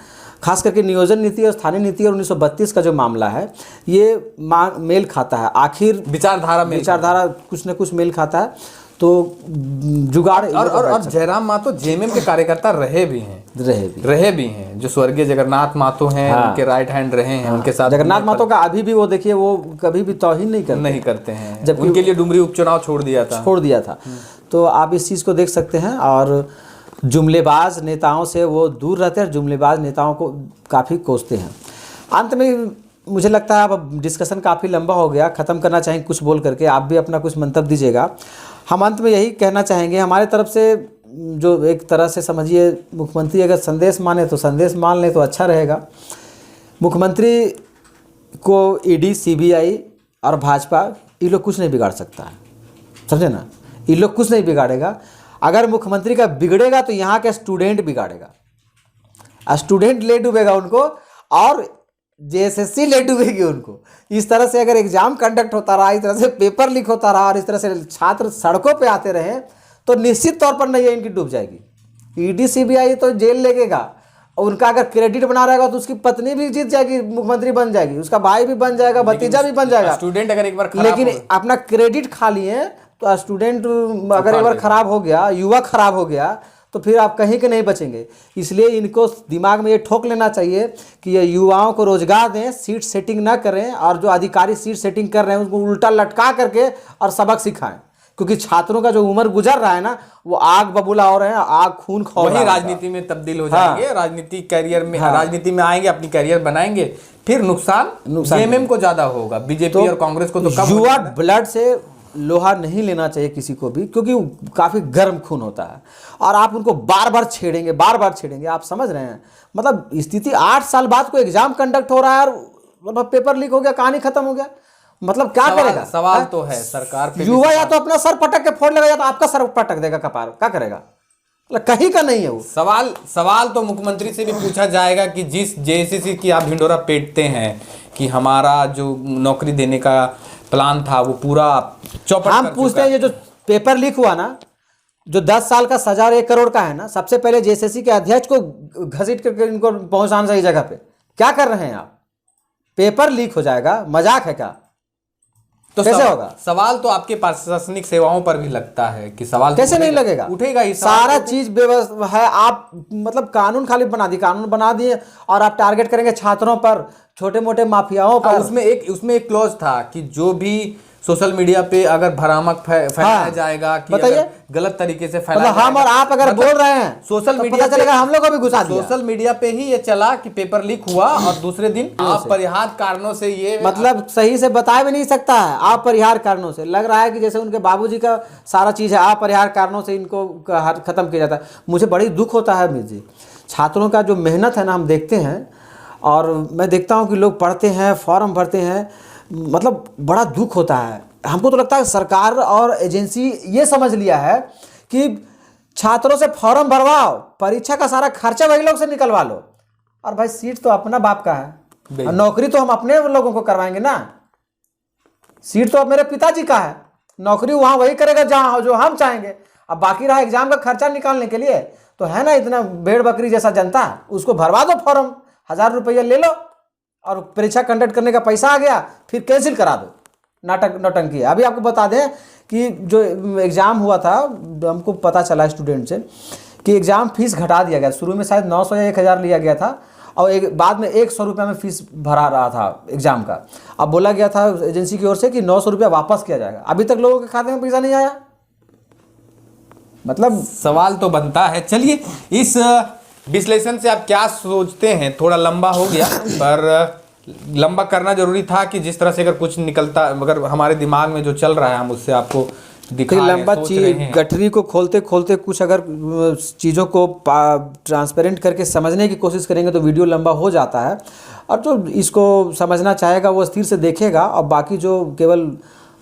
खास करके नियोजन नीति और स्थानीय नीति और 1932 का जो मामला है ये मेल खाता है। आखिर विचारधारा कुछ न कुछ मेल खाता है। तो जुगाड़ और जयराम महतो जेएमएम के कार्यकर्ता रहे भी हैं, जो स्वर्गीय जगन्नाथ महतो हैं, उनके राइट हैंड रहे हैं, उनके साथ जगन्नाथ महतो का अभी भी वो देखिए, वो कभी भी तौहीन नहीं करते हैं, जबकि उनके लिए डुमरी उपचुनाव छोड़ दिया था। तो आप इस चीज़ को देख सकते हैं। और जुमलेबाज नेताओं से वो दूर रहते हैं, जुमलेबाज नेताओं को काफ़ी कोसते हैं। अंत में मुझे लगता है अब डिस्कशन काफ़ी लंबा हो गया, ख़त्म करना चाहेंगे कुछ बोल करके, आप भी अपना कुछ मंतव्य दीजिएगा। हम अंत में यही कहना चाहेंगे, हमारे तरफ से जो एक तरह से समझिए, मुख्यमंत्री अगर संदेश माने तो संदेश मान लें तो अच्छा रहेगा। मुख्यमंत्री को ईडी, सीबीआई और भाजपा, ये लोग कुछ नहीं बिगाड़ सकता है, समझे ना। ये लोग कुछ नहीं बिगाड़ेगा। अगर मुख्यमंत्री का बिगड़ेगा तो यहाँ के स्टूडेंट बिगाड़ेगा, स्टूडेंट ले डूबेगा उनको। और जेएसएससी ले डूबेगी उनको। इस तरह से अगर एग्जाम कंडक्ट होता रहा, इस तरह से पेपर लीक होता रहा और इस तरह से छात्र सड़कों पे आते रहे तो निश्चित तौर पर नैया इनकी डूब जाएगी। ईडी सीबीआई तो जेल लगेगा, और उनका अगर क्रेडिट बना रहेगा तो उसकी पत्नी भी जीत जाएगी, मुख्यमंत्री बन जाएगी, उसका भाई भी बन जाएगा, भतीजा भी बन जाएगा। स्टूडेंट अगर एक बार खराब लेकिन अपना क्रेडिट खा लिए तो स्टूडेंट अगर एक बार खराब हो गया, युवा खराब हो गया, तो फिर आप कहीं के नहीं बचेंगे। इसलिए इनको दिमाग में ये ठोक लेना चाहिए कि ये युवाओं को रोजगार दें, सीट सेटिंग ना करें, और जो अधिकारी सीट सेटिंग कर रहे हैं उसको उल्टा लटका करके और सबक सिखाएं। क्योंकि छात्रों का जो उम्र गुजर रहा है ना, वो आग बबूला हो रहे हैं, आग खून खौल रहा है। राजनीति में तब्दील हो जाएंगे, राजनीति करियर में, राजनीति में आएंगे, अपनी करियर बनाएंगे, फिर नुकसान जेएमएम को ज्यादा होगा, बीजेपी और कांग्रेस को तो कम। युवा ब्लड से लोहा नहीं लेना चाहिए किसी को भी, क्योंकि काफ़ी गर्म खून होता है और आप उनको बार बार छेड़ेंगे, बार बार छेड़ेंगे। आप समझ रहे हैं, मतलब स्थिति 8 साल बाद कोई एग्जाम कंडक्ट हो रहा है और मतलब पेपर लीक हो गया, कहानी खत्म हो गया, मतलब क्या करेगा? सवाल तो है सरकार पे। युवा या तो अपना सर पटक के फोड़ लेगा या तो आपका सर पटक देगा कपार, क्या करेगा? मतलब कहीं का नहीं है वो। सवाल तो मुख्यमंत्री से भी पूछा जाएगा कि जिस जेएसएससी की आप ढिंडोरा पीटते हैं कि हमारा जो नौकरी देने का प्लान था वो पूरा चौपट हम पूछते हैं, ये जो पेपर लीक हुआ ना, जो 10 साल का सजा और 1 करोड़ का है ना, सबसे पहले जेएसएससी के अध्यक्ष को घसीट करके इनको पहुंचाना सही जगह पे। क्या कर रहे हैं आप? पेपर लीक हो जाएगा, मजाक है क्या? तो कैसे होगा? सवाल तो आपके प्रशासनिक सेवाओं पर भी लगता है कि सवाल कैसे नहीं लगेगा? उठेगा ही। सारा चीज व्यवस्था है। आप मतलब कानून खाली कानून बना दिए और आप टारगेट करेंगे छात्रों पर, छोटे मोटे माफियाओं पर। उसमें एक क्लॉज था कि जो भी सोशल मीडिया पे अगर भ्रामक फैलाया जाएगा कि बताइए, गलत तरीके से फैलाया मतलब हम और आप अगर बोल रहे हैं सोशल तो मीडिया पता चलेगा हम लोग को भी घुसा दिया। सोशल मीडिया पे ही ये चला कि पेपर लीक हुआ और दूसरे दिन अपरिहार्य कारणों से ये मतलब सही से बता भी नहीं सकता है। अपरिहार्य कारणों से लग रहा है कि जैसे उनके बाबूजी का सारा चीज है, अपरिहार्य कारणों से इनको खत्म किया जाता है। मुझे बड़ी दुख होता है अमित जी, छात्रों का जो मेहनत है ना, हम देखते हैं और मैं देखता हूँ कि लोग पढ़ते हैं, फॉर्म भरते हैं, मतलब बड़ा दुख होता है। हमको तो लगता है सरकार और एजेंसी ये समझ लिया है कि छात्रों से फॉर्म भरवाओ, परीक्षा का सारा खर्चा वही लोग से निकलवा लो, और भाई सीट तो अपना बाप का है और नौकरी तो हम अपने लोगों को करवाएंगे ना। सीट तो अब मेरे पिताजी का है, नौकरी वहाँ वही करेगा जहाँ जो हम चाहेंगे। अब बाकी रहा एग्जाम का खर्चा निकालने के लिए, तो है ना इतना भेड़ बकरी जैसा जनता, उसको भरवा दो फॉर्म, 1000 रुपया ले लो और परीक्षा कंडक्ट करने का पैसा आ गया, फिर कैंसिल करा दो। नौटंकी है। अभी आपको बता दें कि जो एग्ज़ाम हुआ था, हमको पता चला स्टूडेंट से कि एग्ज़ाम फीस घटा दिया गया। शुरू में शायद 900 या 1000 लिया गया था और बाद में 100 रुपया में फीस भरा रहा था एग्ज़ाम का। अब बोला गया था एजेंसी की ओर से कि 900 रुपया वापस किया जाएगा। अभी तक लोगों के खाते में पैसा नहीं आया। मतलब सवाल तो बनता है। चलिए, इस विश्लेषण से आप क्या सोचते हैं? थोड़ा लंबा हो गया, पर लंबा करना जरूरी था कि जिस तरह से अगर कुछ निकलता, अगर हमारे दिमाग में जो चल रहा है हम उससे आपको दिखा लंबा चीज गठरी को खोलते खोलते कुछ अगर चीज़ों को ट्रांसपेरेंट करके समझने की कोशिश करेंगे तो वीडियो लंबा हो जाता है। और जो इसको समझना चाहेगा वो स्थिर से देखेगा, और बाकी जो केवल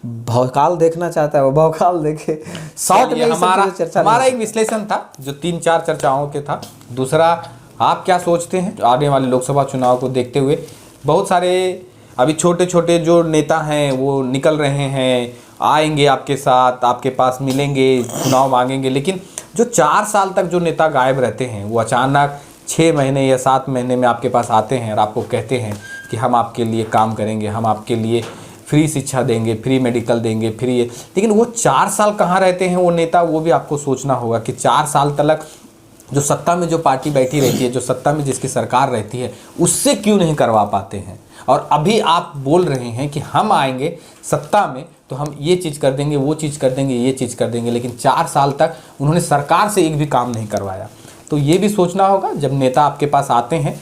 भौकाल देखना चाहता है वो भौकाल देखे। शॉर्ट में हमारा एक विश्लेषण था जो 3-4 चर्चाओं के था। दूसरा, आप क्या सोचते हैं आने वाले लोकसभा चुनाव को देखते हुए? बहुत सारे अभी छोटे छोटे जो नेता हैं वो निकल रहे हैं, आएंगे आपके साथ, आपके पास मिलेंगे, चुनाव मांगेंगे, लेकिन जो 4 साल तक जो नेता गायब रहते हैं वो अचानक 6 महीने या 7 महीने में आपके पास आते हैं और आपको कहते हैं कि हम आपके लिए काम करेंगे, हम आपके लिए फ्री शिक्षा देंगे, फ्री मेडिकल देंगे, फ्री। लेकिन वो 4 साल कहाँ रहते हैं वो नेता? वो भी आपको सोचना होगा कि 4 साल तक जो सत्ता में जो पार्टी बैठी रहती है, जो सत्ता में जिसकी सरकार रहती है, उससे क्यों नहीं करवा पाते हैं? और अभी आप बोल रहे हैं कि हम आएंगे सत्ता में तो हम ये चीज़ कर देंगे, वो चीज़ कर देंगे, ये चीज़ कर देंगे, लेकिन 4 साल तक उन्होंने सरकार से एक भी काम नहीं करवाया। तो ये भी सोचना होगा जब नेता आपके पास आते हैं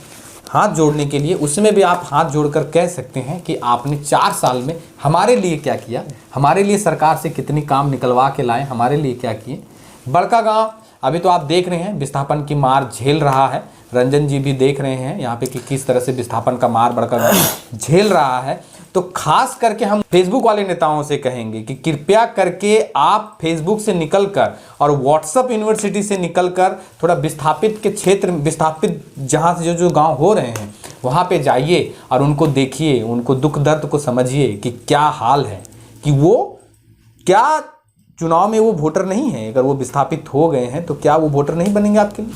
हाथ जोड़ने के लिए, उसमें भी आप हाथ जोड़कर कह सकते हैं कि आपने 4 साल में हमारे लिए क्या किया, हमारे लिए सरकार से कितनी काम निकलवा के लाए, हमारे लिए क्या किए। बड़का गाँव अभी तो आप देख रहे हैं विस्थापन की मार झेल रहा है, रंजन जी भी देख रहे हैं यहाँ पे कि किस तरह से विस्थापन का मार बड़का गाँव झेल रहा है। तो खास करके हम फेसबुक वाले नेताओं से कहेंगे कि कृपया करके आप फेसबुक से निकलकर और व्हाट्सएप यूनिवर्सिटी से निकलकर थोड़ा विस्थापित के क्षेत्र, विस्थापित जहाँ से जो गांव हो रहे हैं वहाँ पे जाइए और उनको देखिए, उनको दुख दर्द को समझिए कि क्या हाल है, कि वो क्या चुनाव में वो वोटर नहीं है। अगर वो विस्थापित हो गए हैं तो क्या वो वोटर नहीं बनेंगे आपके लिए?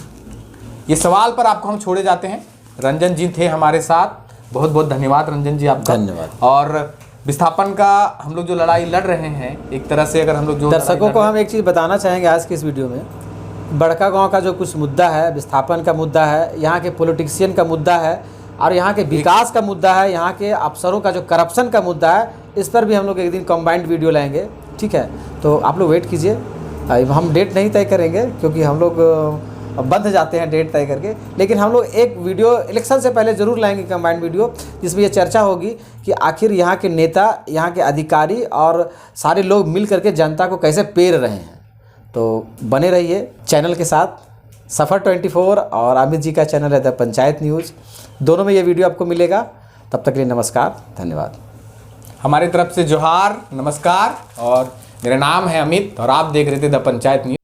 ये सवाल पर आपको हम छोड़े जाते हैं। रंजन जी थे हमारे साथ, बहुत बहुत धन्यवाद रंजन जी आपका। धन्यवाद। और विस्थापन का हम लोग जो लड़ाई लड़ रहे हैं, एक तरह से अगर हम लोग जो दर्शकों को हम एक चीज़ बताना चाहेंगे आज के इस वीडियो में, बड़का गांव का जो कुछ मुद्दा है, विस्थापन का मुद्दा है, यहाँ के पॉलिटिशियन का मुद्दा है, और यहाँ के विकास का मुद्दा है, यहाँ के अफसरों का जो करप्शन का मुद्दा है, इस पर भी हम लोग एक दिन कंबाइंड वीडियो लाएंगे। ठीक है, तो आप लोग वेट कीजिए। हम डेट नहीं तय करेंगे क्योंकि हम लोग बंध जाते हैं डेट तय करके, लेकिन हम लोग एक वीडियो इलेक्शन से पहले ज़रूर लाएंगे कंबाइंड वीडियो, जिसमें ये चर्चा होगी कि आखिर यहाँ के नेता, यहाँ के अधिकारी और सारे लोग मिल करके जनता को कैसे पेर रहे हैं। तो बने रहिए चैनल के साथ। सफ़र 24 और अमित जी का चैनल है द पंचायत न्यूज़, दोनों में ये वीडियो आपको मिलेगा। तब तक के लिए नमस्कार, धन्यवाद। हमारी तरफ से जोहार, नमस्कार। और मेरा नाम है अमित और आप देख रहे थे द पंचायत न्यूज़।